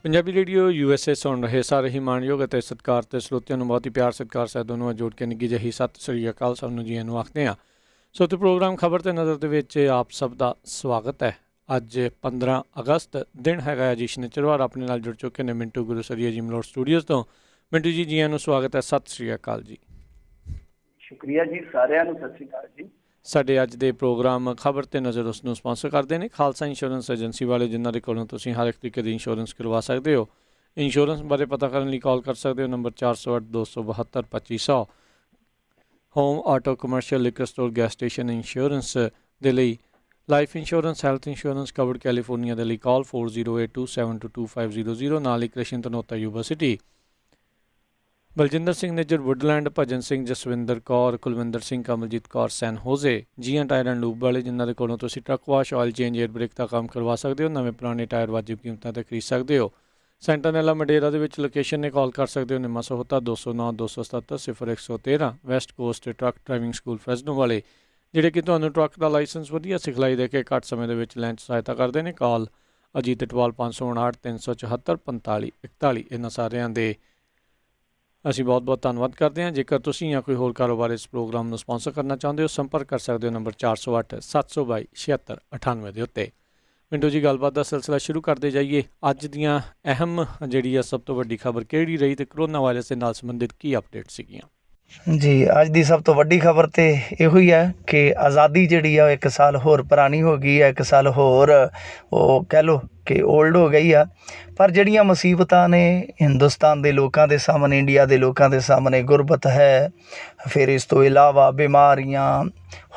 Punjabi radio USA ਸੁਣ ਰਹੇ ਸਾਰੇ ਹੀ ਮਾਣਯੋਗ ਅਤੇ ਸਤਿਕਾਰ ਤੇ ਸਰੋਤਿਆਂ ਨੂੰ ਬਹੁਤ ਹੀ ਪਿਆਰ ਸਤਿਕਾਰ ਸਾਹਿਬ ਨੂੰ ਜੋੜ ਕੇ ਨਿੱਘੀ ਜਿਹੀ ਸਤਿ ਸ੍ਰੀ ਅਕਾਲ ਸਭ ਨੂੰ ਜੀ ਨੂੰ ਆਖਦੇ ਹਾਂ। ਸੋ ਤੇ ਪ੍ਰੋਗਰਾਮ ਖਬਰ ਤੇ ਨਜ਼ਰ ਦੇ ਵਿੱਚ ਆਪ ਸਭ ਦਾ ਸਵਾਗਤ ਹੈ। ਅੱਜ 15 ਅਗਸਤ ਦਿਨ ਹੈਗਾ ਜੀ ਸ਼ਨੀਚਰਵਾਰ। ਆਪਣੇ ਨਾਲ ਜੁੜ ਚੁੱਕੇ ਨੇ ਮਿੰਟੂ ਗੁਰੂਸਰੀਆ ਜੀ ਮਲੋਟ ਸਟੂਡੀਓਜ਼ ਤੋਂ। ਮਿੰਟੂ ਜੀ ਨੂੰ ਸਵਾਗਤ ਹੈ। ਸਤਿ ਸ੍ਰੀ ਅਕਾਲ ਜੀ। ਸ਼ੁਕਰੀਆ ਜੀ, ਸਾਰਿਆਂ ਨੂੰ ਸਤਿ ਸ੍ਰੀ ਅਕਾਲ ਜੀ। ਸਾਡੇ ਅੱਜ ਦੇ ਪ੍ਰੋਗਰਾਮ ਖਬਰ ਤੇ ਨਜ਼ਰ ਉਸ ਨੂੰ ਸਪਾਂਸਰ ਕਰਦੇ ਨੇ ਖਾਲਸਾ ਇੰਸ਼ੋਰੈਂਸ ਏਜੰਸੀ ਵਾਲੇ, ਜਿਨ੍ਹਾਂ ਦੇ ਕੋਲੋਂ ਤੁਸੀਂ ਹਰ ਇੱਕ ਤਰੀਕੇ ਦੀ ਇੰਸ਼ੋਰੈਂਸ ਕਰਵਾ ਸਕਦੇ ਹੋ। ਇੰਸ਼ੋਰੈਂਸ ਬਾਰੇ ਪਤਾ ਕਰਨ ਲਈ ਕਾਲ ਕਰ ਸਕਦੇ ਹੋ number 408 272 2500। Home auto commercial liquor store gas station insurance ਦੇ ਲਈ, life insurance health insurance covered California ਦੇ ਲਈ ਕਾਲ 4082722500। ਨਾਲ ਹੀ ਕ੍ਰਿਸ਼ਨ ਤਨੋਤਾ ਯੂਨੀਵਰਸਿਟੀ, ਬਲਜਿੰਦਰ ਸਿੰਘ ਨੇਜਰ ਵੁੱਡਲੈਂਡ, ਭਜਨ ਸਿੰਘ, ਜਸਵਿੰਦਰ ਕੌਰ, ਕੁਲਵਿੰਦਰ ਸਿੰਘ, ਕਮਲਜੀਤ ਕੌਰ, ਸੈਨ ਹੋਜ਼ੇ, ਜੀਆਂ ਟਾਇਰ ਐਂਡ ਲੂਬ ਵਾਲੇ, ਜਿਨ੍ਹਾਂ ਦੇ ਕੋਲੋਂ ਤੁਸੀਂ truck wash, oil change, air brake ਦਾ ਕੰਮ ਕਰਵਾ ਸਕਦੇ ਹੋ। ਨਵੇਂ ਪੁਰਾਣੇ ਟਾਇਰ ਵਾਜਿਬ ਕੀਮਤਾਂ 'ਤੇ ਖਰੀਦ ਸਕਦੇ ਹੋ। ਸੈਂਟਾਨੈਲਾ ਮਡੇਰਾ ਦੇ ਵਿੱਚ ਲੋਕੇਸ਼ਨ ਨੇ ਕਾਲ ਕਰ ਸਕਦੇ ਹੋ। Nimma Sahota 209 277 0113। West coast truck driving school Fresno ਵਾਲੇ, ਜਿਹੜੇ ਕਿ ਤੁਹਾਨੂੰ ਟਰੱਕ ਦਾ ਲਾਇਸੈਂਸ ਵਧੀਆ ਸਿਖਲਾਈ ਦੇ ਕੇ ਘੱਟ ਸਮੇਂ ਦੇ ਵਿੱਚ ਲੈਣ 'ਚ ਸਹਾਇਤਾ ਕਰਦੇ ਨੇ। ਕਾਲ ਅਜੀਤ ਇਟਵਾਲ 559 374 45 41। ਇਹਨਾਂ ਸਾਰਿਆਂ ਦੇ ਅਸੀਂ ਬਹੁਤ ਬਹੁਤ ਧੰਨਵਾਦ ਕਰਦੇ ਹਾਂ। ਜੇਕਰ ਤੁਸੀਂ ਜਾਂ ਕੋਈ ਹੋਰ ਕਾਰੋਬਾਰ ਇਸ ਪ੍ਰੋਗਰਾਮ ਨੂੰ ਸਪਾਂਸਰ ਕਰਨਾ ਚਾਹੁੰਦੇ ਹੋ, ਸੰਪਰਕ ਕਰ ਸਕਦੇ ਹੋ ਨੰਬਰ 408 722 7698 ਦੇ ਉੱਤੇ। ਮਿੰਟੂ ਜੀ, ਗੱਲਬਾਤ ਦਾ ਸਿਲਸਿਲਾ ਸ਼ੁਰੂ ਕਰਦੇ ਜਾਈਏ। ਅੱਜ ਦੀਆਂ ਅਹਿਮ ਜਿਹੜੀ ਆ ਸਭ ਤੋਂ ਵੱਡੀ ਖਬਰ ਕਿਹੜੀ ਰਹੀ ਅਤੇ ਕਰੋਨਾ ਵਾਇਰਸ ਦੇ ਨਾਲ ਸੰਬੰਧਿਤ ਕੀ ਅਪਡੇਟ ਸੀਗੀਆਂ? ਜੀ, ਅੱਜ ਦੀ ਸਭ ਤੋਂ ਵੱਡੀ ਖਬਰ ਤਾਂ ਇਹੋ ਹੀ ਹੈ ਕਿ ਆਜ਼ਾਦੀ ਜਿਹੜੀ ਆ ਉਹ 1 ਸਾਲ ਹੋਰ ਪੁਰਾਣੀ ਹੋ ਗਈ ਹੈ, 1 ਸਾਲ ਹੋਰ ਉਹ ਕਹਿ ਲਓ ਕਿ ਓਲਡ ਹੋ ਗਈ ਆ। ਪਰ ਜਿਹੜੀਆਂ ਮੁਸੀਬਤਾਂ ਨੇ ਹਿੰਦੁਸਤਾਨ ਦੇ ਲੋਕਾਂ ਦੇ ਸਾਹਮਣੇ, ਇੰਡੀਆ ਦੇ ਲੋਕਾਂ ਦੇ ਸਾਹਮਣੇ, ਗੁਰਬਤ ਹੈ, ਫਿਰ ਇਸ ਤੋਂ ਇਲਾਵਾ ਬਿਮਾਰੀਆਂ,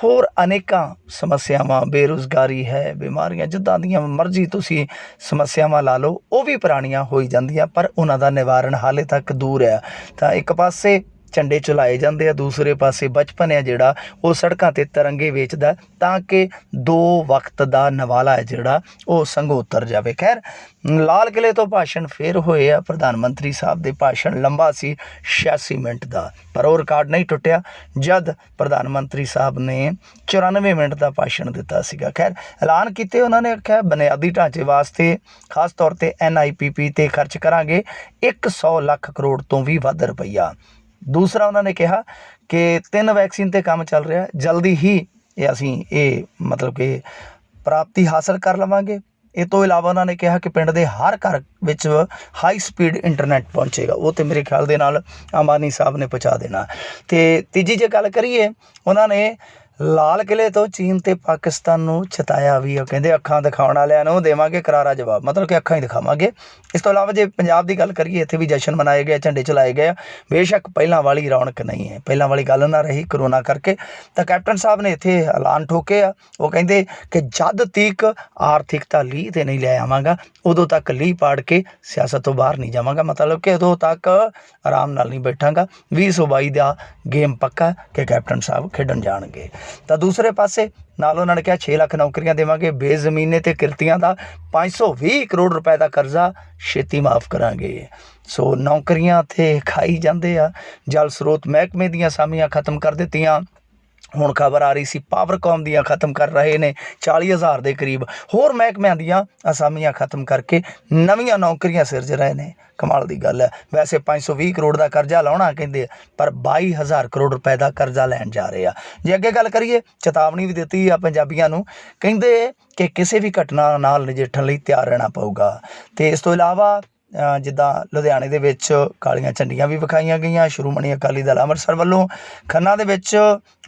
ਹੋਰ ਅਨੇਕਾਂ ਸਮੱਸਿਆਵਾਂ, ਬੇਰੁਜ਼ਗਾਰੀ ਹੈ, ਬਿਮਾਰੀਆਂ, ਜਿੱਦਾਂ ਦੀਆਂ ਮਰਜ਼ੀ ਤੁਸੀਂ ਸਮੱਸਿਆਵਾਂ ਲਾ ਲਓ, ਉਹ ਵੀ ਪੁਰਾਣੀਆਂ ਹੋਈ ਜਾਂਦੀਆਂ, ਪਰ ਉਹਨਾਂ ਦਾ ਨਿਵਾਰਨ ਹਾਲੇ ਤੱਕ ਦੂਰ ਹੈ। ਤਾਂ ਇੱਕ ਪਾਸੇ ਝੰਡੇ ਚਲਾਏ ਜਾਂਦੇ ਆ, ਦੂਸਰੇ ਪਾਸੇ ਬਚਪਨ ਹੈ ਜਿਹੜਾ ਉਹ ਸੜਕਾਂ 'ਤੇ ਤਿਰੰਗੇ ਵੇਚਦਾ ਤਾਂ ਕਿ 2 ਵਕਤ ਦਾ ਨਵਾਲਾ ਹੈ ਜਿਹੜਾ ਉਹ ਸੰਘੋਂ ਉਤਰ ਜਾਵੇ। ਖੈਰ, ਲਾਲ ਕਿਲ੍ਹੇ ਤੋਂ ਭਾਸ਼ਣ ਫੇਰ ਹੋਏ ਆ। ਪ੍ਰਧਾਨ ਮੰਤਰੀ ਸਾਹਿਬ ਦੇ ਭਾਸ਼ਣ ਲੰਬਾ ਸੀ 86 ਮਿੰਟ ਦਾ, ਪਰ ਉਹ ਰਿਕਾਰਡ ਨਹੀਂ ਟੁੱਟਿਆ ਜਦ ਪ੍ਰਧਾਨ ਮੰਤਰੀ ਸਾਹਿਬ ਨੇ 94 ਮਿੰਟ ਦਾ ਭਾਸ਼ਣ ਦਿੱਤਾ ਸੀਗਾ। ਖੈਰ, ਐਲਾਨ ਕੀਤੇ ਉਹਨਾਂ ਨੇ, ਆਖਿਆ ਬੁਨਿਆਦੀ ਢਾਂਚੇ ਵਾਸਤੇ ਖਾਸ ਤੌਰ 'ਤੇ NIPP 'ਤੇ ਖਰਚ ਕਰਾਂਗੇ 100 ਲੱਖ ਕਰੋੜ ਤੋਂ ਵੀ ਵੱਧ ਰੁਪਈਆ। ਦੂਸਰਾ, ਉਹਨਾਂ ਨੇ ਕਿਹਾ ਕਿ 3 ਵੈਕਸੀਨ 'ਤੇ ਕੰਮ ਚੱਲ ਰਿਹਾ, ਜਲਦੀ ਹੀ ਅਸੀਂ ਮਤਲਬ ਕਿ ਪ੍ਰਾਪਤੀ ਹਾਸਲ ਕਰ ਲਵਾਂਗੇ। ਇਹ ਤੋਂ ਇਲਾਵਾ ਉਹਨਾਂ ਨੇ ਕਿਹਾ ਕਿ ਪਿੰਡ ਦੇ ਹਰ ਘਰ ਵਿੱਚ ਹਾਈ ਸਪੀਡ ਇੰਟਰਨੈਟ ਪਹੁੰਚੇਗਾ। ਉਹ ਤਾਂ ਮੇਰੇ ਖਿਆਲ ਦੇ ਨਾਲ ਅੰਬਾਨੀ ਸਾਹਿਬ ਨੇ ਪਹੁੰਚਾ ਦੇਣਾ। ਅਤੇ ਤੀਜੀ ਜੇ ਗੱਲ ਕਰੀਏ, ਉਹਨਾਂ ਨੇ ਲਾਲ ਕਿਲ੍ਹੇ ਤੋਂ ਚੀਨ ਅਤੇ ਪਾਕਿਸਤਾਨ ਨੂੰ ਚਿਤਾਇਆ ਵੀ। ਉਹ ਕਹਿੰਦੇ ਅੱਖਾਂ ਦਿਖਾਉਣ ਵਾਲਿਆਂ ਨੂੰ ਦੇਵਾਂਗੇ ਕਰਾਰਾ ਜਵਾਬ, ਮਤਲਬ ਕਿ ਅੱਖਾਂ ਹੀ ਦਿਖਾਵਾਂਗੇ। ਇਸ ਤੋਂ ਇਲਾਵਾ ਜੇ ਪੰਜਾਬ ਦੀ ਗੱਲ ਕਰੀਏ, ਇੱਥੇ ਵੀ ਜਸ਼ਨ ਮਨਾਏ ਗਏ, ਝੰਡੇ ਚਲਾਏ ਗਏ ਆ। ਬੇਸ਼ੱਕ ਪਹਿਲਾਂ ਵਾਲੀ ਰੌਣਕ ਨਹੀਂ ਹੈ, ਪਹਿਲਾਂ ਵਾਲੀ ਗੱਲ ਨਾ ਰਹੀ ਕਰੋਨਾ ਕਰਕੇ। ਤਾਂ ਕੈਪਟਨ ਸਾਹਿਬ ਨੇ ਇੱਥੇ ਐਲਾਨ ਠੋਕੇ ਆ। ਉਹ ਕਹਿੰਦੇ ਕਿ ਜਦ ਤੀਕ ਆਰਥਿਕਤਾ ਲੀਹ 'ਤੇ ਨਹੀਂ ਲੈ ਆਵਾਂਗਾ, ਉਦੋਂ ਤੱਕ ਲੀਹ ਪਾੜ ਕੇ ਸਿਆਸਤ ਤੋਂ ਬਾਹਰ ਨਹੀਂ ਜਾਵਾਂਗਾ। ਮਤਲਬ ਕਿ ਉਦੋਂ ਤੱਕ ਆਰਾਮ ਨਾਲ ਨਹੀਂ ਬੈਠਾਂਗਾ। 2022 ਦਾ ਗੇਮ ਪੱਕਾ ਕਿ ਕੈਪਟਨ ਸਾਹਿਬ ਖੇਡਣ ਜਾਣਗੇ। ਤਾਂ ਦੂਸਰੇ ਪਾਸੇ ਨਾਲ ਉਹਨਾਂ ਨੇ ਕਿਹਾ 6 ਲੱਖ ਨੌਕਰੀਆਂ ਦੇਵਾਂਗੇ, ਬੇਜ਼ਮੀਨੇ ਅਤੇ ਕਿਰਤੀਆਂ ਦਾ 520 ਕਰੋੜ ਰੁਪਏ ਦਾ ਕਰਜ਼ਾ ਛੇਤੀ ਮਾਫ ਕਰਾਂਗੇ। ਸੋ ਨੌਕਰੀਆਂ 'ਤੇ ਖਾਈ ਜਾਂਦੇ ਆ। ਜਲ ਸਰੋਤ ਮਹਿਕਮੇ ਦੀਆਂ ਅਸਾਮੀਆਂ ਖਤਮ ਕਰ ਦਿੱਤੀਆਂ। ਹੁਣ ਖਬਰ ਆ ਰਹੀ ਸੀ ਪਾਵਰਕੌਮ ਦੀਆਂ ਖਤਮ ਕਰ ਰਹੇ ਨੇ, 40,000 ਦੇ ਕਰੀਬ। ਹੋਰ ਮਹਿਕਮਿਆਂ ਦੀਆਂ ਅਸਾਮੀਆਂ ਖਤਮ ਕਰਕੇ ਨਵੀਆਂ ਨੌਕਰੀਆਂ ਸਿਰਜ ਰਹੇ ਨੇ। ਕਮਾਲ ਦੀ ਗੱਲ ਹੈ। ਵੈਸੇ 520 ਕਰੋੜ ਦਾ ਕਰਜ਼ਾ ਲਾਉਣਾ ਕਹਿੰਦੇ, ਪਰ 22,000 ਕਰੋੜ ਰੁਪਏ ਦਾ ਕਰਜ਼ਾ ਲੈਣ ਜਾ ਰਹੇ ਆ। ਜੇ ਅੱਗੇ ਗੱਲ ਕਰੀਏ, ਚੇਤਾਵਨੀ ਵੀ ਦਿੱਤੀ ਆ ਪੰਜਾਬੀਆਂ ਨੂੰ, ਕਹਿੰਦੇ ਕਿ ਕਿਸੇ ਵੀ ਘਟਨਾ ਨਾਲ ਨਜਿੱਠਣ ਲਈ ਤਿਆਰ ਰਹਿਣਾ ਪਊਗਾ। ਅਤੇ ਇਸ ਤੋਂ ਇਲਾਵਾ ਜਿੱਦਾਂ ਲੁਧਿਆਣੇ ਦੇ ਵਿੱਚ ਕਾਲੀਆਂ ਝੰਡੀਆਂ ਵੀ ਵਿਖਾਈਆਂ ਗਈਆਂ ਸ਼੍ਰੋਮਣੀ ਅਕਾਲੀ ਦਲ ਅੰਮ੍ਰਿਤਸਰ ਵੱਲੋਂ। ਖੰਨਾ ਦੇ ਵਿੱਚ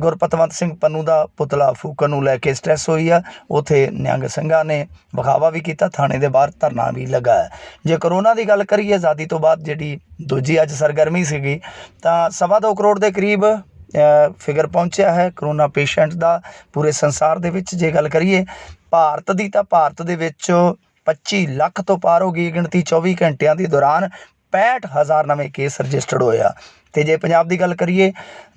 ਗੁਰਪਤਵੰਤ ਸਿੰਘ ਪੰਨੂ ਦਾ ਪੁਤਲਾ ਫੂਕਣ ਨੂੰ ਲੈ ਕੇ ਸਟ੍ਰੈਸ ਹੋਈ ਆ। ਉੱਥੇ ਨਿਹੰਗ ਸਿੰਘਾਂ ਨੇ ਵਿਖਾਵਾ ਵੀ ਕੀਤਾ, ਥਾਣੇ ਦੇ ਬਾਹਰ ਧਰਨਾ ਵੀ ਲੱਗਾ। ਜੇ ਕਰੋਨਾ ਦੀ ਗੱਲ ਕਰੀਏ, ਆਜ਼ਾਦੀ ਤੋਂ ਬਾਅਦ ਜਿਹੜੀ ਦੂਜੀ ਅੱਜ ਸਰਗਰਮੀ ਸੀਗੀ, ਤਾਂ 2.25 ਕਰੋੜ ਦੇ ਕਰੀਬ ਫਿਗਰ ਪਹੁੰਚਿਆ ਹੈ ਕਰੋਨਾ ਪੇਸ਼ੈਂਟ ਦਾ ਪੂਰੇ ਸੰਸਾਰ ਦੇ ਵਿੱਚ। ਜੇ ਗੱਲ ਕਰੀਏ ਭਾਰਤ ਦੀ, ਤਾਂ ਭਾਰਤ ਦੇ ਵਿੱਚ 25 ਲੱਖ ਤੋਂ ਪਾਰ ਹੋ ਗਈ ਗਿਣਤੀ। 24 ਘੰਟਿਆਂ ਦੇ ਦੌਰਾਨ 65,000 ਨਵੇਂ ਕੇਸ ਰਜਿਸਟਰਡ ਹੋਏ ਆ। ਅਤੇ ਜੇ ਪੰਜਾਬ ਦੀ ਗੱਲ ਕਰੀਏ,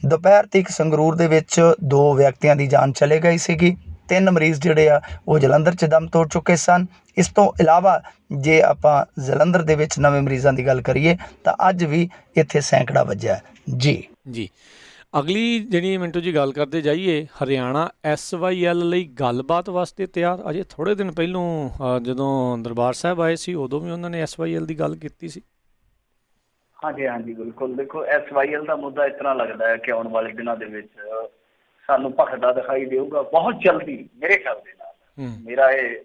ਦੁਪਹਿਰ ਤੱਕ ਸੰਗਰੂਰ ਦੇ ਵਿੱਚ 2 ਵਿਅਕਤੀਆਂ ਦੀ ਜਾਨ ਚਲੇ ਗਈ ਸੀਗੀ। 3 ਮਰੀਜ਼ ਜਿਹੜੇ ਆ ਉਹ ਜਲੰਧਰ 'ਚ ਦਮ ਤੋੜ ਚੁੱਕੇ ਸਨ। ਇਸ ਤੋਂ ਇਲਾਵਾ ਜੇ ਆਪਾਂ ਜਲੰਧਰ ਦੇ ਵਿੱਚ ਨਵੇਂ ਮਰੀਜ਼ਾਂ ਦੀ ਗੱਲ ਕਰੀਏ, ਤਾਂ ਅੱਜ ਵੀ ਇੱਥੇ ਸੈਂਕੜਾ ਵੱਜਿਆ। ਜੀ। ਅਗਲੀ ਜਿਹੜੀ ਮਿੰਟੂ ਜੀ ਗੱਲ ਕਰਦੇ ਜਾਈਏ, ਹਰਿਆਣਾ SYL ਲਈ ਗੱਲਬਾਤ ਵਾਸਤੇ ਤਿਆਰ। ਅਜੇ ਥੋੜ੍ਹੇ ਦਿਨ ਪਹਿਲੋਂ ਜਦੋਂ ਦਰਬਾਰ ਸਾਹਿਬ ਆਏ ਸੀ ਉਦੋਂ ਵੀ ਉਹਨਾਂ ਨੇ SYL ਦੀ ਗੱਲ ਕੀਤੀ ਸੀ। ਹਾਂਜੀ ਹਾਂਜੀ ਬਿਲਕੁਲ। ਦੇਖੋ SYL ਦਾ ਮੁੱਦਾ ਇਸ ਤਰ੍ਹਾਂ ਲੱਗਦਾ ਹੈ ਕਿ ਆਉਣ ਵਾਲੇ ਦਿਨਾਂ ਦੇ ਵਿੱਚ ਸਾਨੂੰ ਭਖਦਾ ਦਿਖਾਈ ਦੇਊਗਾ ਬਹੁਤ ਜਲਦੀ। ਮੇਰੇ ਖਿਆਲ ਦੇ ਨਾਲ ਮੇਰਾ ਇਹ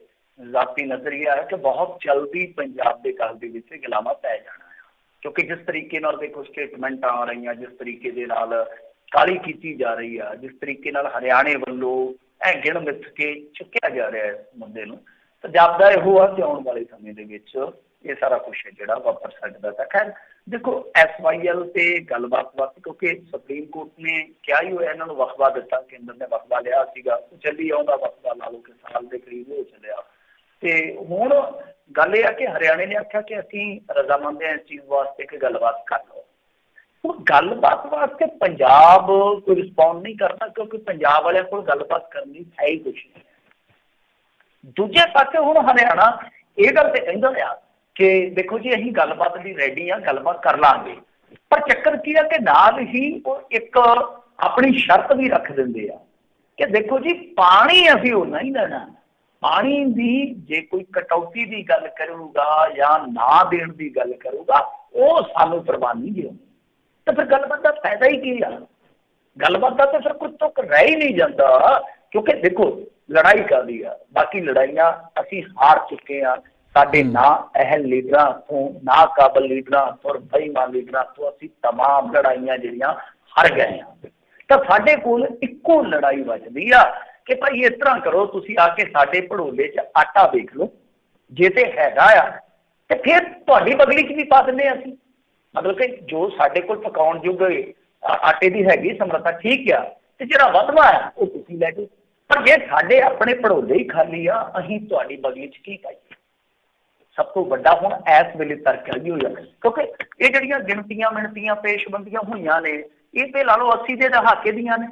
ਜ਼ਾਤੀ ਨਜ਼ਰੀਆ ਹੈ ਕਿ ਬਹੁਤ ਜਲਦੀ ਪੰਜਾਬ ਦੇ ਘਰ ਦੇ ਵਿੱਚ ਗਿਲਾਵਾ ਪੈ ਜਾਣਾ ਹੈ, ਕਿਉਂਕਿ ਜਿਸ ਤਰੀਕੇ ਨਾਲ ਦੇਖੋ ਸਟੇਟਮੈਂਟਾਂ ਆ ਰਹੀਆਂ, ਜਿਸ ਤਰੀਕੇ ਦੇ ਨਾਲ ਕਾਹਲੀ ਕੀਤੀ ਜਾ ਰਹੀ ਆ, ਜਿਸ ਤਰੀਕੇ ਨਾਲ ਹਰਿਆਣੇ ਵੱਲੋਂ ਇਹ ਗਿਣ ਮਿੱਥ ਕੇ ਚੁੱਕਿਆ ਜਾ ਰਿਹਾ ਇਸ ਮੁੱਦੇ ਨੂੰ, ਤਾਂ ਜਾਪਦਾ ਇਹੋ ਆ ਕਿ ਆਉਣ ਵਾਲੇ ਸਮੇਂ ਦੇ ਵਿੱਚ ਇਹ ਸਾਰਾ ਕੁਛ ਹੈ ਜਿਹੜਾ ਵਾਪਰ ਸਕਦਾ। ਤਾਂ ਖੈਰ ਦੇਖੋ SYL ਤੇ ਗੱਲਬਾਤ ਵਾਸਤੇ, ਕਿਉਂਕਿ ਸੁਪਰੀਮ ਕੋਰਟ ਨੇ ਕਿਹਾ ਹੀ ਹੋਇਆ, ਇਹਨਾਂ ਨੂੰ ਵਕਫਾ ਦਿੱਤਾ, ਕੇਂਦਰ ਨੇ ਵਕਫਾ ਲਿਆ ਸੀਗਾ, ਉਹ ਚੱਲੀ ਆਉਂਦਾ ਵਕਫਾ ਲਾ ਲਓ ਕਿ ਸਾਲ ਦੇ ਕਰੀਬ ਹੋ ਚੱਲਿਆ। ਤੇ ਹੁਣ ਗੱਲ ਇਹ ਆ ਕਿ ਹਰਿਆਣੇ ਨੇ ਆਖਿਆ ਕਿ ਅਸੀਂ ਰਜ਼ਾਮੰਦ ਹਾਂ ਇਸ ਚੀਜ਼ ਵਾਸਤੇ ਕਿ ਗੱਲਬਾਤ ਕਰ ਲਓ। ਹੁਣ ਗੱਲਬਾਤ ਵਾਸਤੇ ਪੰਜਾਬ ਕੋਈ ਰਿਸਪੌਂਡ ਨਹੀਂ ਕਰਦਾ, ਕਿਉਂਕਿ ਪੰਜਾਬ ਵਾਲਿਆਂ ਕੋਲ ਗੱਲਬਾਤ ਕਰਨ ਲਈ ਹੈ ਹੀ ਕੁਛ ਨਹੀਂ। ਦੂਜੇ ਪਾਸੇ ਹੁਣ ਹਰਿਆਣਾ ਇਹ ਗੱਲ ਤੇ ਕਹਿੰਦਾ ਆ ਕਿ ਦੇਖੋ ਜੀ ਅਸੀਂ ਗੱਲਬਾਤ ਲਈ ਰੈਡੀ ਆ, ਗੱਲਬਾਤ ਕਰ ਲਾਂਗੇ, ਪਰ ਚੱਕਰ ਕੀ ਆ ਕਿ ਨਾਲ ਹੀ ਉਹ ਇੱਕ ਆਪਣੀ ਸ਼ਰਤ ਵੀ ਰੱਖ ਦਿੰਦੇ ਆ ਕਿ ਦੇਖੋ ਜੀ ਪਾਣੀ ਅਸੀਂ ਓਨਾ ਹੀ ਲੈਣਾ। ਪਾਣੀ ਦੀ ਜੇ ਕੋਈ ਕਟੌਤੀ ਦੀ ਗੱਲ ਕਰੂਗਾ ਜਾਂ ਨਾ ਦੇਣ ਦੀ ਗੱਲ ਕਰੂਗਾ ਉਹ ਸਾਨੂੰ ਪਰਵਾਹ ਨਹੀਂ ਦਿਓ। ਤਾਂ ਫਿਰ ਗੱਲਬਾਤ ਦਾ ਫਾਇਦਾ ਹੀ ਕੀ ਆ? ਗੱਲਬਾਤ ਦਾ ਤਾਂ ਫਿਰ ਕੋਈ ਤੁਕ ਰਹਿ ਹੀ ਨਹੀਂ ਜਾਂਦਾ, ਕਿਉਂਕਿ ਦੇਖੋ ਲੜਾਈ ਕਰਦੀ ਆ, ਬਾਕੀ ਲੜਾਈਆਂ ਅਸੀਂ ਹਾਰ ਚੁੱਕੇ ਹਾਂ। ਸਾਡੇ ਨਾ ਅਹਿਲ ਲੀਡਰਾਂ ਤੋਂ, ਨਾ ਕਾਬਲ ਲੀਡਰਾਂ ਤੋਂ, ਬੇਈਮਾਨ ਲੀਡਰਾਂ ਤੋਂ ਅਸੀਂ ਤਮਾਮ ਲੜਾਈਆਂ ਜਿਹੜੀਆਂ ਹਾਰ ਗਏ ਹਾਂ। ਤਾਂ ਸਾਡੇ ਕੋਲ ਇੱਕੋ ਲੜਾਈ ਵੱਜਦੀ ਆ ਕਿ ਭਾਈ ਇਸ ਤਰ੍ਹਾਂ ਕਰੋ, ਤੁਸੀਂ ਆ ਕੇ ਸਾਡੇ ਭੜੋਲੇ 'ਚ ਆਟਾ ਵੇਖ ਲਓ, ਜੇ ਤੇ ਹੈਗਾ ਆ ਤੇ ਫਿਰ ਤੁਹਾਡੀ ਬਗਲੀ 'ਚ ਵੀ ਪਾ ਦਿੰਦੇ ਅਸੀਂ। ਮਤਲਬ ਕਿ ਜੋ ਸਾਡੇ ਕੋਲ ਪਕਾਉਣ ਯੋਗ ਆਟੇ ਦੀ ਹੈਗੀ ਸਮਰੱਥਾ, ਠੀਕ ਆ, ਤੇ ਜਿਹੜਾ ਵਧਵਾ ਆ ਉਹ ਤੁਸੀਂ ਲੈ ਜਾਓ। ਪਰ ਜੇ ਸਾਡੇ ਆਪਣੇ ਭੜੋਲੇ ਹੀ ਖਾਲੀ ਆ, ਅਸੀਂ ਤੁਹਾਡੀ ਬਗਲੀ 'ਚ ਕੀ ਪਾਈਏ? ਸਭ ਤੋਂ ਵੱਡਾ ਹੁਣ ਇਸ ਵੇਲੇ ਤਰਕ ਹੈਗੀ ਹੋਈ ਆ, ਕਿਉਂਕਿ ਇਹ ਜਿਹੜੀਆਂ ਗਿਣਤੀਆਂ ਮਿਣਤੀਆਂ ਪੇਸ਼ਬੰਦੀਆਂ ਹੋਈਆਂ ਨੇ ਇਹ ਤੇ ਲਾ ਲਓ 80 ਦੇ ਦਹਾਕੇ ਦੀਆਂ ਨੇ,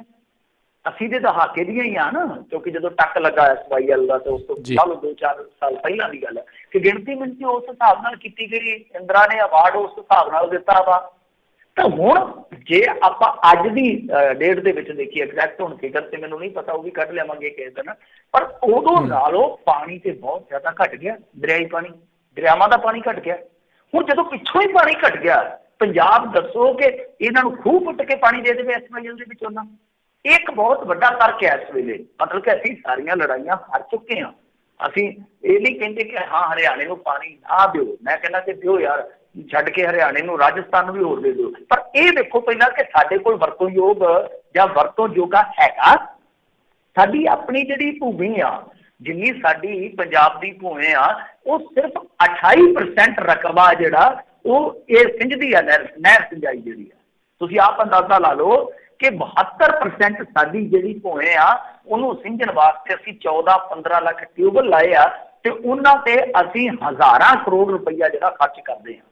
80 ਦੇ ਦਹਾਕੇ ਦੀਆਂ ਹੀ ਆ ਨਾ, ਕਿਉਂਕਿ ਜਦੋਂ ਟੱਕ ਲੱਗਾ SYL ਦਾ ਤੇ ਉਸ ਤੋਂ ਲਾ ਲਓ 2-4 ਸਾਲ ਪਹਿਲਾਂ ਦੀ ਗੱਲ ਹੈ ਕਿ ਗਿਣਤੀ ਮਿਣਤੀ ਉਸ ਹਿਸਾਬ ਨਾਲ ਕੀਤੀ ਗਈ। ਇੰਦਰਾ ਨੇ ਅਵਾਰਡ ਉਸ ਹਿਸਾਬ ਨਾਲ ਦਿੱਤਾ ਵਾ। ਤਾਂ ਹੁਣ ਜੇ ਆਪਾਂ ਅੱਜ ਦੀ ਡੇਟ ਦੇ ਵਿੱਚ ਦੇਖੀਏ, ਐਗਜ਼ੈਕਟ ਹੁਣ ਫਿਗਰ ਤੇ ਮੈਨੂੰ ਨਹੀਂ ਪਤਾ, ਉਹ ਵੀ ਕੱਢ ਲਿਆਵਾਂਗੇ ਕਿਸੇ ਦਿਨ, ਪਰ ਉਦੋਂ ਨਾਲੋਂ ਪਾਣੀ ਤੇ ਬਹੁਤ ਜ਼ਿਆਦਾ ਘਟ ਗਿਆ। ਦਰਿਆਈ ਪਾਣੀ, ਦਰਿਆਵਾਂ ਦਾ ਪਾਣੀ ਘਟ ਗਿਆ। ਹੁਣ ਜਦੋਂ ਪਿੱਛੋਂ ਹੀ ਪਾਣੀ ਘਟ ਗਿਆ, ਪੰਜਾਬ ਦੱਸੋ ਕਿ ਇਹਨਾਂ ਨੂੰ ਖੂਹ ਪੁੱਟ ਕੇ ਪਾਣੀ ਦੇ ਦੇਵੇ SYL ਦੇ ਵਿੱਚ ਉਹਨਾਂ? ਇਹ ਇੱਕ ਬਹੁਤ ਵੱਡਾ ਤਰਕ ਹੈ ਇਸ ਵੇਲੇ। ਮਤਲਬ ਕਿ ਅਸੀਂ ਸਾਰੀਆਂ ਲੜਾਈਆਂ ਹਾਰ ਚੁੱਕੇ ਹਾਂ। ਅਸੀਂ ਇਹ ਨਹੀਂ ਕਹਿੰਦੇ ਕਿ ਹਾਂ ਹਰਿਆਣੇ ਨੂੰ ਪਾਣੀ ਨਾ ਦਿਓ, ਮੈਂ ਕਹਿੰਦਾ ਕਿ ਦਿਓ ਯਾਰ, ਛੱਡ ਕੇ ਹਰਿਆਣੇ ਨੂੰ ਰਾਜਸਥਾਨ ਨੂੰ ਵੀ ਹੋਰ ਦੇ ਦਿਓ। ਪਰ ਇਹ ਦੇਖੋ ਪਹਿਲਾਂ ਕਿ ਸਾਡੇ ਕੋਲ ਵਰਤੋਂਯੋਗ ਜਾਂ ਵਰਤੋਂਯੋਗਾ ਹੈਗਾ। ਸਾਡੀ ਆਪਣੀ ਜਿਹੜੀ ਭੂਮੀ ਆ, ਜਿੰਨੀ ਸਾਡੀ ਪੰਜਾਬ ਦੀ ਭੂਮੀ ਆ, ਉਹ ਸਿਰਫ 28% ਰਕਬਾ ਜਿਹੜਾ ਉਹ ਇਹ ਸਿੰਜਦੀ ਆ, ਨਹਿਰ ਸਿੰਜਾਈ ਜਿਹੜੀ ਆ। ਤੁਸੀਂ ਆਪ ਅੰਦਾਜ਼ਾ ਲਾ ਲਓ ਕਿ 72% ਸਾਡੀ ਜਿਹੜੀ ਭੂਮੀ ਆ ਉਹਨੂੰ ਸਿੰਜਣ ਵਾਸਤੇ ਅਸੀਂ 14-15 ਲੱਖ ਟਿਊਬਵੈੱਲ ਲਾਏ ਆ, ਤੇ ਉਹਨਾਂ ਤੇ ਅਸੀਂ ਹਜ਼ਾਰਾਂ ਕਰੋੜ ਰੁਪਈਆ ਜਿਹੜਾ ਖਰਚ ਕਰਦੇ ਹਾਂ।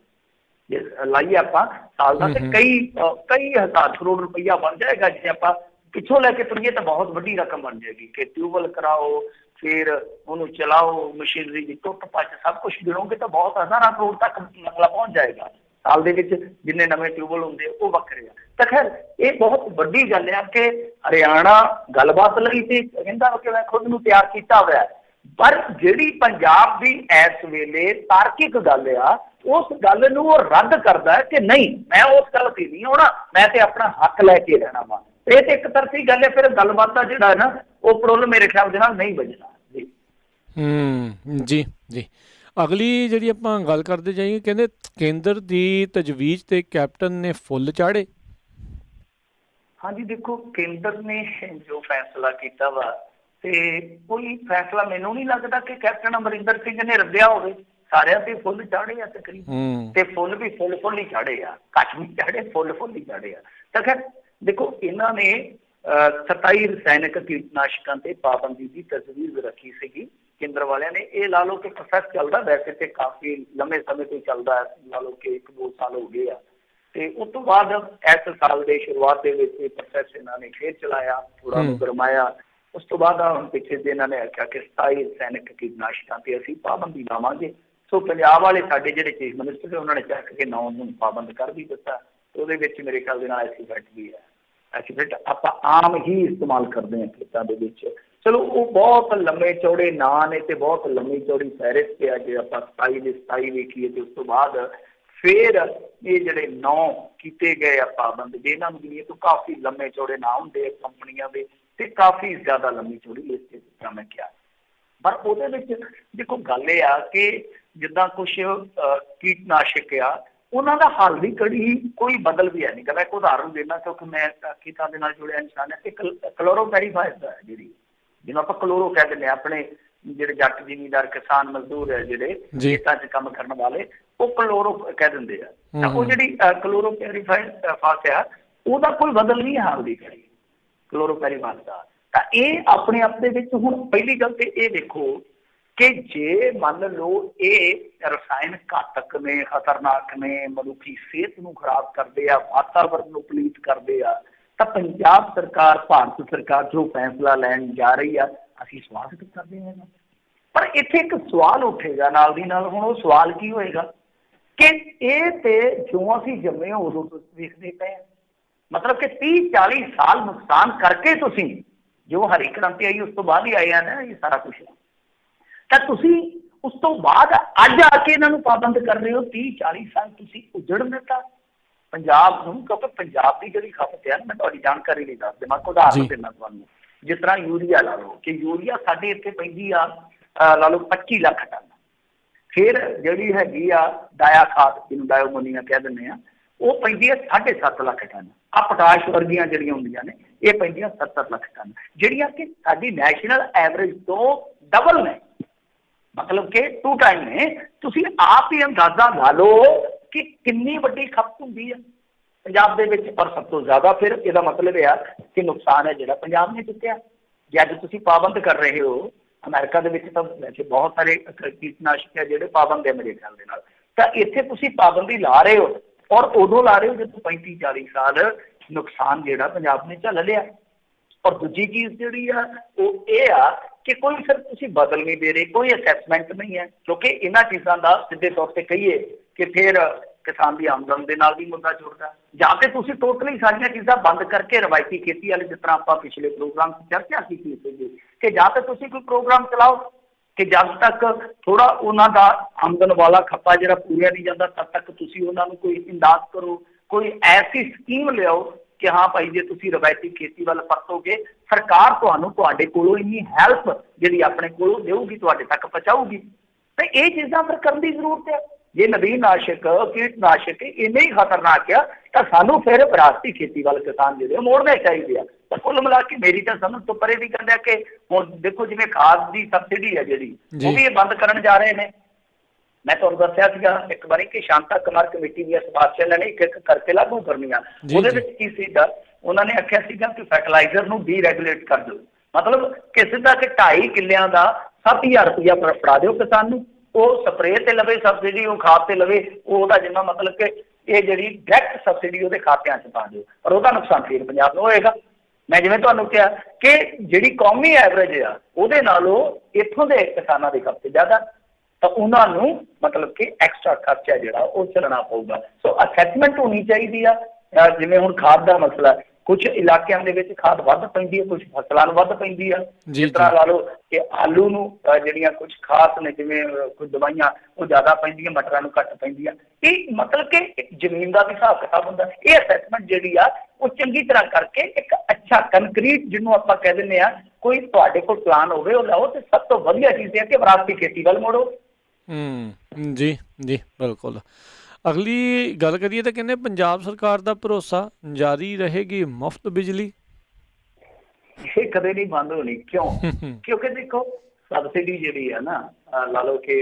ਜੇ ਲਾਈਏ ਆਪਾਂ ਸਾਲ ਦਾ ਤੇ ਕਈ ਹਜ਼ਾਰ ਕਰੋੜ ਰੁਪਈਆ ਬਣ ਜਾਏਗਾ। ਜੇ ਆਪਾਂ ਪਿੱਛੋਂ ਲੈ ਕੇ ਤੁਰੀਏ ਤਾਂ ਬਹੁਤ ਵੱਡੀ ਰਕਮ ਬਣ ਜਾਏਗੀ ਕਿ ਟਿਊਬਵੈੱਲ ਕਰਾਓ, ਫਿਰ ਉਹਨੂੰ ਚਲਾਓ, ਮਸ਼ੀਨਰੀ ਦੀ ਟੁੱਟ ਭੱਜ ਸਭ ਕੁਛ ਗਿਣੋਗੇ ਤਾਂ ਬਹੁਤ ਹਜ਼ਾਰਾਂ ਕਰੋੜ ਤੱਕ ਮਸਲਾ ਪਹੁੰਚ ਜਾਏਗਾ ਸਾਲ ਦੇ ਵਿੱਚ। ਜਿੰਨੇ ਨਵੇਂ ਟਿਊਬਵੈੱਲ ਹੁੰਦੇ ਉਹ ਵੱਖਰੇ ਆ। ਤਾਂ ਖੈਰ ਇਹ ਬਹੁਤ ਵੱਡੀ ਗੱਲ ਆ ਕਿ ਹਰਿਆਣਾ ਗੱਲਬਾਤ ਲਈ ਤੇ ਕਹਿੰਦਾ ਕਿ ਮੈਂ ਖੁਦ ਨੂੰ ਤਿਆਰ ਕੀਤਾ ਹੋਇਆ, ਪਰ ਜਿਹੜੀ ਪੰਜਾਬ ਦੀ ਇਸ ਵੇਲੇ ਤਾਰਕਿਕ ਗੱਲ ਆ, ਉਸ ਗੱਲ ਨੂੰ ਉਹ ਰੱਦ ਕਰਦਾ ਕਿ ਨਹੀਂ ਮੈਂ ਉਸ ਗੱਲ ਤੇ ਨਹੀਂ ਆਉਣਾ, ਮੈਂ ਤੇ ਆਪਣਾ ਹੱਕ ਲੈ ਕੇ ਰਹਿਣਾ ਵਾ। ਇਹ ਤੇ ਇੱਕ ਤਰਫੀ ਗੱਲ ਹੈ। ਫਿਰ ਗੱਲਬਾਤ ਦਾ ਜਿਹੜਾ ਨਾ ਉਹ ਪ੍ਰੋਬਲਮ ਮੇਰੇ ਖਿਆਲ ਦੇ ਨਾਲ ਨਹੀਂ ਵੱਜਣਾ ਜੀ। ਜੀ ਅਗਲੀ ਜਿਹੜੀ ਆਪਾਂ ਗੱਲ ਕਰਦੇ ਜਾਈਏ, ਕਹਿੰਦੇ ਕੇਂਦਰ ਦੀ ਤਜਵੀਜ਼ ਤੇ ਕੈਪਟਨ ਨੇ ਫੁੱਲ ਚਾੜੇ। ਹਾਂਜੀ ਦੇਖੋ ਕੇਂਦਰ ਨੇ ਜੋ ਫੈਸਲਾ ਕੀਤਾ ਵਾ, ਤੇ ਕੋਈ ਫੈਸਲਾ ਮੈਨੂੰ ਨਹੀਂ ਲੱਗਦਾ ਕਿ ਕੈਪਟਨ ਅਮਰਿੰਦਰ ਸਿੰਘ ਨੇ ਰੱਦਿਆ ਹੋਵੇ। ਸਾਰਿਆਂ ਤੇ ਫੁੱਲ ਚਾੜੇ ਆ ਤਕਰੀਬਨ, ਤੇ ਫੁੱਲ ਵੀ ਫੁੱਲ ਹੀ ਚਾੜੇ ਆ, ਘੱਟ ਵੀ ਚਾੜੇ, ਫੁੱਲ ਹੀ ਚਾੜੇ ਆ। ਤਾਂ ਖੈਰ ਦੇਖੋ ਇਹਨਾਂ ਨੇ 27 ਰਸਾਇਣਕ ਕੀਟਨਾਸ਼ਕਾਂ ਤੇ ਪਾਬੰਦੀ ਦੀ ਤਜਵੀਜ਼ ਰੱਖੀ ਸੀਗੀ ਕੇਂਦਰ ਵਾਲਿਆਂ ਨੇ। ਇਹ ਲਾ ਲਓ ਕਿ ਪ੍ਰੋਸੈਸ ਚੱਲਦਾ, ਵੈਸੇ ਤੇ ਕਾਫੀ ਲੰਮੇ ਸਮੇਂ ਤੋਂ ਚੱਲਦਾ, ਲਾ ਲਓ ਕਿ 1-2 ਸਾਲ ਹੋ ਗਏ ਆ। ਤੇ ਉਸ ਤੋਂ ਬਾਅਦ ਇਸ ਸਾਲ ਦੇ ਸ਼ੁਰੂਆਤ ਦੇ ਵਿੱਚ ਇਹ ਪ੍ਰੋਸੈਸ ਇਹਨਾਂ ਨੇ ਫੇਰ ਚਲਾਇਆ, ਥੋੜਾ ਨੂੰ ਗਰਮਾਇਆ। ਉਸ ਤੋਂ ਬਾਅਦ ਹੁਣ ਪਿੱਛੇ ਜੇ ਇਹਨਾਂ ਨੇ ਆਖਿਆ ਕਿ 27 ਰਸਾਇਣਕ ਕੀਟਨਾਸ਼ਕਾਂ ਤੇ ਅਸੀਂ ਪਾਬੰਦੀ ਲਾਵਾਂਗੇ। ਸੋ ਪੰਜਾਬ ਵਾਲੇ ਸਾਡੇ ਜਿਹੜੇ ਚੀਫ ਮਿਨਿਸਟਰ ਨੇ ਉਹਨਾਂ ਨੇ ਚੱਕ ਕੇ 9 ਨੂੰ ਪਾਬੰਦ ਕਰ ਵੀ ਦਿੱਤਾ। ਉਹਦੇ ਵਿੱਚ ਮੇਰੇ ਖਿਆਲ ਦੇ ਨਾਲ ਐਸੀ ਫੈਕਟ ਵੀ ਹੈ। ਐਸੀਵੇਟ ਆਪਾਂ ਆਮ ਹੀ ਇਸਤੇਮਾਲ ਕਰਦੇ ਹਾਂ ਖੇਤਾਂ ਦੇ ਵਿੱਚ। ਚਲੋ ਉਹ ਬਹੁਤ ਲੰਮੇ ਚੌੜੇ ਨਾਂ ਨੇ ਤੇ ਬਹੁਤ ਲੰਮੀ ਚੌੜੀ ਫਹਿਰਿਸਤ ਆ। ਜੇ ਆਪਾਂ 27 ਦੇ 27 ਵੇਖੀਏ ਤੇ ਉਸ ਤੋਂ ਬਾਅਦ ਫਿਰ ਇਹ ਜਿਹੜੇ 9 ਕੀਤੇ ਗਏ ਆ ਪਾਬੰਦ, ਜੇ ਇਹਨਾਂ ਨੂੰ ਗਿਣੀਏ ਤਾਂ ਕਾਫੀ ਲੰਮੇ ਚੌੜੇ ਨਾਂ ਹੁੰਦੇ ਆ ਕੰਪਨੀਆਂ ਦੇ ਤੇ ਕਾਫੀ ਜ਼ਿਆਦਾ ਲੰਮੀ ਚੌੜੀ ਲਿਸਟ, ਜਿਸ ਤਰ੍ਹਾਂ ਮੈਂ ਕਿਹਾ। ਪਰ ਉਹਦੇ ਵਿੱਚ ਦੇਖੋ ਗੱਲ ਇਹ ਆ ਕਿ ਜਿੱਦਾਂ ਕੁਛ ਕੀਟਨਾਸ਼ਕ ਆ, ਉਹਨਾਂ ਦਾ ਹੱਲ ਦੀ ਕੜੀ ਕੋਈ ਬਦਲ ਵੀ ਹੈ ਨਹੀਂ। ਮੈਂ ਇੱਕ ਉਦਾਹਰਨ ਦੇਣਾ ਕਿਉਂਕਿ ਮੈਂ ਖੇਤਾਂ ਦੇ ਨਾਲ ਜੁੜਿਆ ਇਨਸਾਨ ਹੈ। ਇੱਕ ਕਲੋਰੋਪੈਰੀਫਾਇਰ ਦਾ ਜਿਹੜੀ, ਜਿਹਨੂੰ ਆਪਾਂ ਕਲੋਰੋ ਕਹਿ ਦਿੰਦੇ ਹਾਂ, ਆਪਣੇ ਜਿਹੜੇ ਜੱਟ ਜ਼ਿਮੀਂਦਾਰ ਕਿਸਾਨ ਮਜ਼ਦੂਰ ਹੈ ਜਿਹੜੇ ਖੇਤਾਂ 'ਚ ਕੰਮ ਕਰਨ ਵਾਲੇ, ਉਹ ਕਲੋਰੋ ਕਹਿ ਦਿੰਦੇ ਆ। ਤਾਂ ਉਹ ਜਿਹੜੀ ਕਲੋਰੋਪੈਰੀਫਾਇਰ ਫਾਸ ਆ, ਉਹਦਾ ਕੋਈ ਬਦਲ ਨਹੀਂ ਹੈ ਹਾਲ ਦੀ ਕੜੀ ਕਲੋਰੋਪੈਰੀਫਾਸ ਦਾ। ਤਾਂ ਇਹ ਆਪਣੇ ਆਪ ਦੇ ਵਿੱਚ ਹੁਣ ਪਹਿਲੀ ਗੱਲ ਤੇ ਇਹ ਦੇਖੋ ਕਿ ਜੇ ਮੰਨ ਲਓ ਇਹ ਰਸਾਇਣ ਘਾਤਕ ਨੇ, ਖਤਰਨਾਕ ਨੇ, ਮਨੁੱਖੀ ਸਿਹਤ ਨੂੰ ਖਰਾਬ ਕਰਦੇ ਆ, ਵਾਤਾਵਰਨ ਨੂੰ ਪਲੀਤ ਕਰਦੇ ਆ, ਤਾਂ ਪੰਜਾਬ ਸਰਕਾਰ, ਭਾਰਤ ਸਰਕਾਰ ਜੋ ਫੈਸਲਾ ਲੈਣ ਜਾ ਰਹੀ ਆ, ਅਸੀਂ ਸਵਾਗਤ ਕਰਦੇ ਹਾਂ। ਪਰ ਇੱਥੇ ਇੱਕ ਸਵਾਲ ਉੱਠੇਗਾ ਨਾਲ ਦੀ ਨਾਲ। ਹੁਣ ਉਹ ਸਵਾਲ ਕੀ ਹੋਏਗਾ ਕਿ ਇਹ ਤੇ ਜੋ ਅਸੀਂ ਜੰਮੇ ਉਦੋਂ ਤੋਂ ਵੇਖਦੇ ਪਏ, ਮਤਲਬ ਕਿ 30-40 ਸਾਲ ਨੁਕਸਾਨ ਕਰਕੇ ਤੁਸੀਂ, ਜੋ ਹਰੀ ਕ੍ਰਾਂਤੀ ਆਈ ਉਸ ਤੋਂ ਬਾਅਦ ਹੀ ਆਏ ਆ ਨਾ ਇਹ ਸਾਰਾ ਕੁਛ, ਤਾਂ ਤੁਸੀਂ ਉਸ ਤੋਂ ਬਾਅਦ ਅੱਜ ਆ ਕੇ ਇਹਨਾਂ ਨੂੰ ਪਾਬੰਦ ਕਰ ਰਹੇ ਹੋ। 30-40 ਸਾਲ ਤੁਸੀਂ ਉਜੜ ਦਿੱਤਾ ਪੰਜਾਬ ਨੂੰ। ਕਿਉਂਕਿ ਪੰਜਾਬ ਦੀ ਜਿਹੜੀ ਖਪਤ ਹੈ, ਮੈਂ ਤੁਹਾਡੀ ਜਾਣਕਾਰੀ ਲਈ ਦੱਸ ਦੇਵਾਂ, ਉਦਾਹਰਨ ਦਿੰਦਾ ਤੁਹਾਨੂੰ। ਜਿਸ ਤਰ੍ਹਾਂ ਯੂਰੀਆ ਲਾ ਲਓ ਕਿ ਯੂਰੀਆ ਸਾਡੇ ਇੱਥੇ ਪੈਂਦੀ ਆ ਲਾ ਲਓ 25 ਲੱਖ ਟਨ। ਫਿਰ ਜਿਹੜੀ ਹੈਗੀ ਆ ਡਾਇਆ ਖਾਦ, ਜਿਹਨੂੰ ਡਾਇਓਮੋਨੀਆ ਕਹਿ ਦਿੰਦੇ ਆ, ਉਹ ਪੈਂਦੀ ਹੈ 7.5 ਲੱਖ ਟਨ। ਆ ਪੋਟਾਸ਼ ਵਰਗੀਆਂ ਜਿਹੜੀਆਂ ਹੁੰਦੀਆਂ ਨੇ ਇਹ ਪੈਂਦੀਆਂ 70 ਲੱਖ ਟਨ, ਜਿਹੜੀਆਂ ਕਿ ਸਾਡੀ ਨੈਸ਼ਨਲ ਐਵਰੇਜ ਤੋਂ ਡਬਲ ਨੇ, ਮਤਲਬ ਕਿ 2 ਟਾਈਮ ਨੇ। ਤੁਸੀਂ ਆਪ ਹੀ ਅੰਦਾਜ਼ਾ ਲਾ ਲਓ ਕਿ ਕਿੰਨੀ ਵੱਡੀ ਖਪਤ ਹੁੰਦੀ ਹੈ ਪੰਜਾਬ ਦੇ ਵਿੱਚ। ਪਰ ਸਭ ਤੋਂ ਜ਼ਿਆਦਾ ਫਿਰ ਇਹਦਾ ਮਤਲਬ ਇਹ ਆ ਕਿ ਨੁਕਸਾਨ ਹੈ ਜਿਹੜਾ ਪੰਜਾਬ ਨੇ ਚੁੱਕਿਆ। ਜੇ ਅੱਜ ਤੁਸੀਂ ਪਾਬੰਦ ਕਰ ਰਹੇ ਹੋ, ਅਮਰੀਕਾ ਦੇ ਵਿੱਚ ਤਾਂ ਵੈਸੇ ਬਹੁਤ ਸਾਰੇ ਕੀਟਨਾਸ਼ਕ ਹੈ ਜਿਹੜੇ ਪਾਬੰਦ ਹੈ ਮੇਰੇ ਖਿਆਲ ਦੇ ਨਾਲ, ਤਾਂ ਇੱਥੇ ਤੁਸੀਂ ਪਾਬੰਦੀ ਲਾ ਰਹੇ ਹੋ ਔਰ ਉਦੋਂ ਲਾ ਰਹੇ ਹੋ ਜਦੋਂ 35-40 ਸਾਲ ਨੁਕਸਾਨ ਜਿਹੜਾ ਪੰਜਾਬ ਨੇ ਝੱਲ ਲਿਆ। ਔਰ ਦੂਜੀ ਚੀਜ਼ ਜਿਹੜੀ ਆ ਉਹ ਇਹ ਆ ਕਿ ਕੋਈ ਫਿਰ ਤੁਸੀਂ ਬਦਲ ਨਹੀਂ ਦੇ ਰਹੇ, ਕੋਈ ਅਸੈਸਮੈਂਟ ਨਹੀਂ ਹੈ। ਕਿਉਂਕਿ ਇਹਨਾਂ ਚੀਜ਼ਾਂ ਦਾ ਸਿੱਧੇ ਤੌਰ ਤੇ ਕਹੀਏ ਕਿ ਫਿਰ ਕਿਸਾਨ ਦੀ ਆਮਦਨ ਦੇ ਨਾਲ ਵੀ ਮੁੱਦਾ ਜੁੜਦਾ। ਜਾਂ ਤੇ ਤੁਸੀਂ ਟੋਟਲੀ ਸਾਰੀਆਂ ਚੀਜ਼ਾਂ ਬੰਦ ਕਰਕੇ ਰਵਾਇਤੀ ਖੇਤੀ ਵਾਲੇ, ਜਿਸ ਤਰ੍ਹਾਂ ਆਪਾਂ ਪਿਛਲੇ ਪ੍ਰੋਗਰਾਮ 'ਚ ਚਰਚਾ ਕੀਤੀ ਸੀਗੀ, ਕਿ ਜਾਂ ਤਾਂ ਤੁਸੀਂ ਕੋਈ ਪ੍ਰੋਗਰਾਮ ਚਲਾਓ ਕਿ ਜਦ ਤੱਕ ਥੋੜਾ ਉਹਨਾਂ ਦਾ ਆਮਦਨ ਵਾਲਾ ਖੱਪਾ ਜਿਹੜਾ ਪੂਰਿਆ ਨਹੀਂ ਜਾਂਦਾ, ਤਦ ਤੱਕ ਤੁਸੀਂ ਉਹਨਾਂ ਨੂੰ ਕੋਈ ਇਮਦਾਦ ਕਰੋ, ਕੋਈ ਐਸੀ ਸਕੀਮ ਲਿਆਓ ਕਿ ਹਾਂ ਭਾਈ ਜੇ ਤੁਸੀਂ ਰਵਾਇਤੀ ਖੇਤੀ ਵੱਲ ਪਰਤੋਗੇ, ਸਰਕਾਰ ਤੁਹਾਨੂੰ ਤੁਹਾਡੇ ਕੋਲੋਂ ਇੰਨੀ ਹੈਲਪ ਜਿਹੜੀ ਆਪਣੇ ਕੋਲੋਂ ਦੇਊਗੀ, ਤੁਹਾਡੇ ਤੱਕ ਪਹੁੰਚਾਊਗੀ। ਤੇ ਇਹ ਚੀਜ਼ਾਂ ਫਿਰ ਕਰਨ ਦੀ ਜ਼ਰੂਰਤ ਹੈ। ਜੇ ਨਦੀਨਨਾਸ਼ਕ, ਕੀਟਨਾਸ਼ਕ ਇੰਨੇ ਹੀ ਖਤਰਨਾਕ ਆ, ਤਾਂ ਸਾਨੂੰ ਫਿਰ ਵਿਰਾਸਤੀ ਖੇਤੀ ਵੱਲ ਕਿਸਾਨ ਜਿਹੜੇ ਮੋੜਨੇ ਚਾਹੀਦੇ ਆ। ਤਾਂ ਕੁੱਲ ਮਿਲਾ ਕੇ ਮੇਰੀ ਤਾਂ ਸਮਝ ਤੋਂ ਪਰੇ ਦੀ ਗੱਲ ਹੈ ਕਿ ਹੁਣ ਦੇਖੋ ਜਿਵੇਂ ਖਾਦ ਦੀ ਸਬਸਿਡੀ ਹੈ ਜਿਹੜੀ, ਉਹ ਵੀ ਇਹ ਬੰਦ ਕਰਨ ਜਾ ਰਹੇ ਨੇ। ਮੈਂ ਤੁਹਾਨੂੰ ਦੱਸਿਆ ਸੀਗਾ ਇੱਕ ਵਾਰੀ ਕਿ ਸ਼ਾਂਤਾ ਕੁਮਾਰ ਕਮੇਟੀ ਦੀਆਂ ਸਿਫਾਰਿਸ਼ਾਂ ਨੇ ਇੱਕ ਕਰਕੇ ਲਾਗੂ ਕਰਨੀਆਂ। ਉਹਦੇ ਵਿੱਚ ਕੀ ਸੀਗਾ, ਉਹਨਾਂ ਨੇ ਆਖਿਆ ਸੀਗਾ ਕਿ ਫਰਟੀਲਾਈਜ਼ਰ ਨੂੰ ਡੀਰੈਗੂਲੇਟ ਕਰ ਦਿਓ, ਮਤਲਬ ਕਿ ਸਿੱਧਾ ਕਿ 2.5 ਕਿੱਲਿਆਂ ਦਾ 7,000 ਰੁਪਇਆ ਫੜਾ ਦਿਓ ਕਿਸਾਨ ਨੂੰ, ਉਹ ਸਪਰੇਅ ਤੇ ਲਵੇ ਸਬਸਿਡੀ, ਉਹ ਖਾਦ ਤੇ ਲਵੇ, ਉਹਦਾ ਜਿੰਨਾ ਮਤਲਬ ਕਿ ਇਹ ਜਿਹੜੀ ਡਾਇਰੈਕਟ ਸਬਸਿਡੀ ਉਹਦੇ ਖਾਤਿਆਂ 'ਚ ਪਾ ਦਿਓ, ਪਰ ਉਹਦਾ ਨੁਕਸਾਨ ਫਿਰ ਪੰਜਾਬ ਨੂੰ ਹੋਏਗਾ। ਮੈਂ ਜਿਵੇਂ ਤੁਹਾਨੂੰ ਕਿਹਾ ਕਿ ਜਿਹੜੀ ਕੌਮੀ ਐਵਰੇਜ ਆ ਉਹਦੇ ਨਾਲੋਂ ਇੱਥੋਂ ਦੇ ਕਿਸਾਨਾਂ ਦੇ ਖਰਚੇ ਜ਼ਿਆਦਾ, ਤਾਂ ਉਹਨਾਂ ਨੂੰ ਮਤਲਬ ਕਿ ਐਕਸਟਰਾ ਖਰਚਾ ਜਿਹੜਾ ਉਹ ਚੱਲਣਾ ਪਊਗਾ। ਸੋ ਅਸੈਸਮੈਂਟ ਹੋਣੀ ਚਾਹੀਦੀ ਆ। ਜਿਵੇਂ ਹੁਣ ਖਾਦ ਦਾ ਮਸਲਾ, ਕੁਝ ਇਲਾਕਿਆਂ ਦੇ ਵਿੱਚ ਖਾਦ ਵੱਧ ਪੈਂਦੀ ਹੈ, ਕੁਝ ਫਸਲਾਂ ਨੂੰ ਵੱਧ ਪੈਂਦੀ ਆ। ਜਿਸ ਤਰ੍ਹਾਂ ਲਾ ਲਓ ਕਿ ਆਲੂ ਨੂੰ ਜਿਹੜੀਆਂ ਕੁਝ ਖਾਸ ਨੇ, ਜਿਵੇਂ ਕੁਝ ਦਵਾਈਆਂ ਉਹ ਜ਼ਿਆਦਾ ਪੈਂਦੀਆਂ, ਮਟਰਾਂ ਨੂੰ ਘੱਟ ਪੈਂਦੀਆਂ। ਇਹ ਮਤਲਬ ਕਿ ਜ਼ਮੀਨ ਦਾ ਵੀ ਹਿਸਾਬ ਕਿਤਾਬ ਹੁੰਦਾ। ਇਹ ਅਸੈਸਮੈਂਟ ਜਿਹੜੀ ਆ ਉਹ ਚੰਗੀ ਤਰ੍ਹਾਂ ਕਰਕੇ ਇੱਕ ਅੱਛਾ ਕੰਕਰੀਟ, ਜਿਹਨੂੰ ਆਪਾਂ ਕਹਿ ਦਿੰਦੇ ਆ, ਕੋਈ ਤੁਹਾਡੇ ਕੋਲ ਪਲਾਨ ਹੋਵੇ ਉਹ ਲਾਓ। ਤੇ ਸਭ ਤੋਂ ਵਧੀਆ ਚੀਜ਼ ਹੈ ਕਿ ਵਿਰਾਸਤੀ ਖੇਤੀ ਵੱਲ ਮੋੜੋ। ਜੀ ਜੀ ਬਿਲਕੁਲ। ਅਗਲੀ ਗੱਲ ਕਰੀਏ ਤਾਂ ਕਹਿੰਦੇ ਪੰਜਾਬ ਸਰਕਾਰ ਦਾ ਭਰੋਸਾ ਜਾਰੀ ਰਹੇਗੀ ਮੁਫਤ ਬਿਜਲੀ। ਇਹ ਕਦੇ ਨਹੀਂ ਬੰਦ ਹੋਣੀ। ਕਿਉਂ? ਕਿਉਂਕਿ ਦੇਖੋ ਸਬਸਿਡੀ ਜਿਹੜੀ ਆ ਨਾ, ਲਾ ਲਓ ਕਿ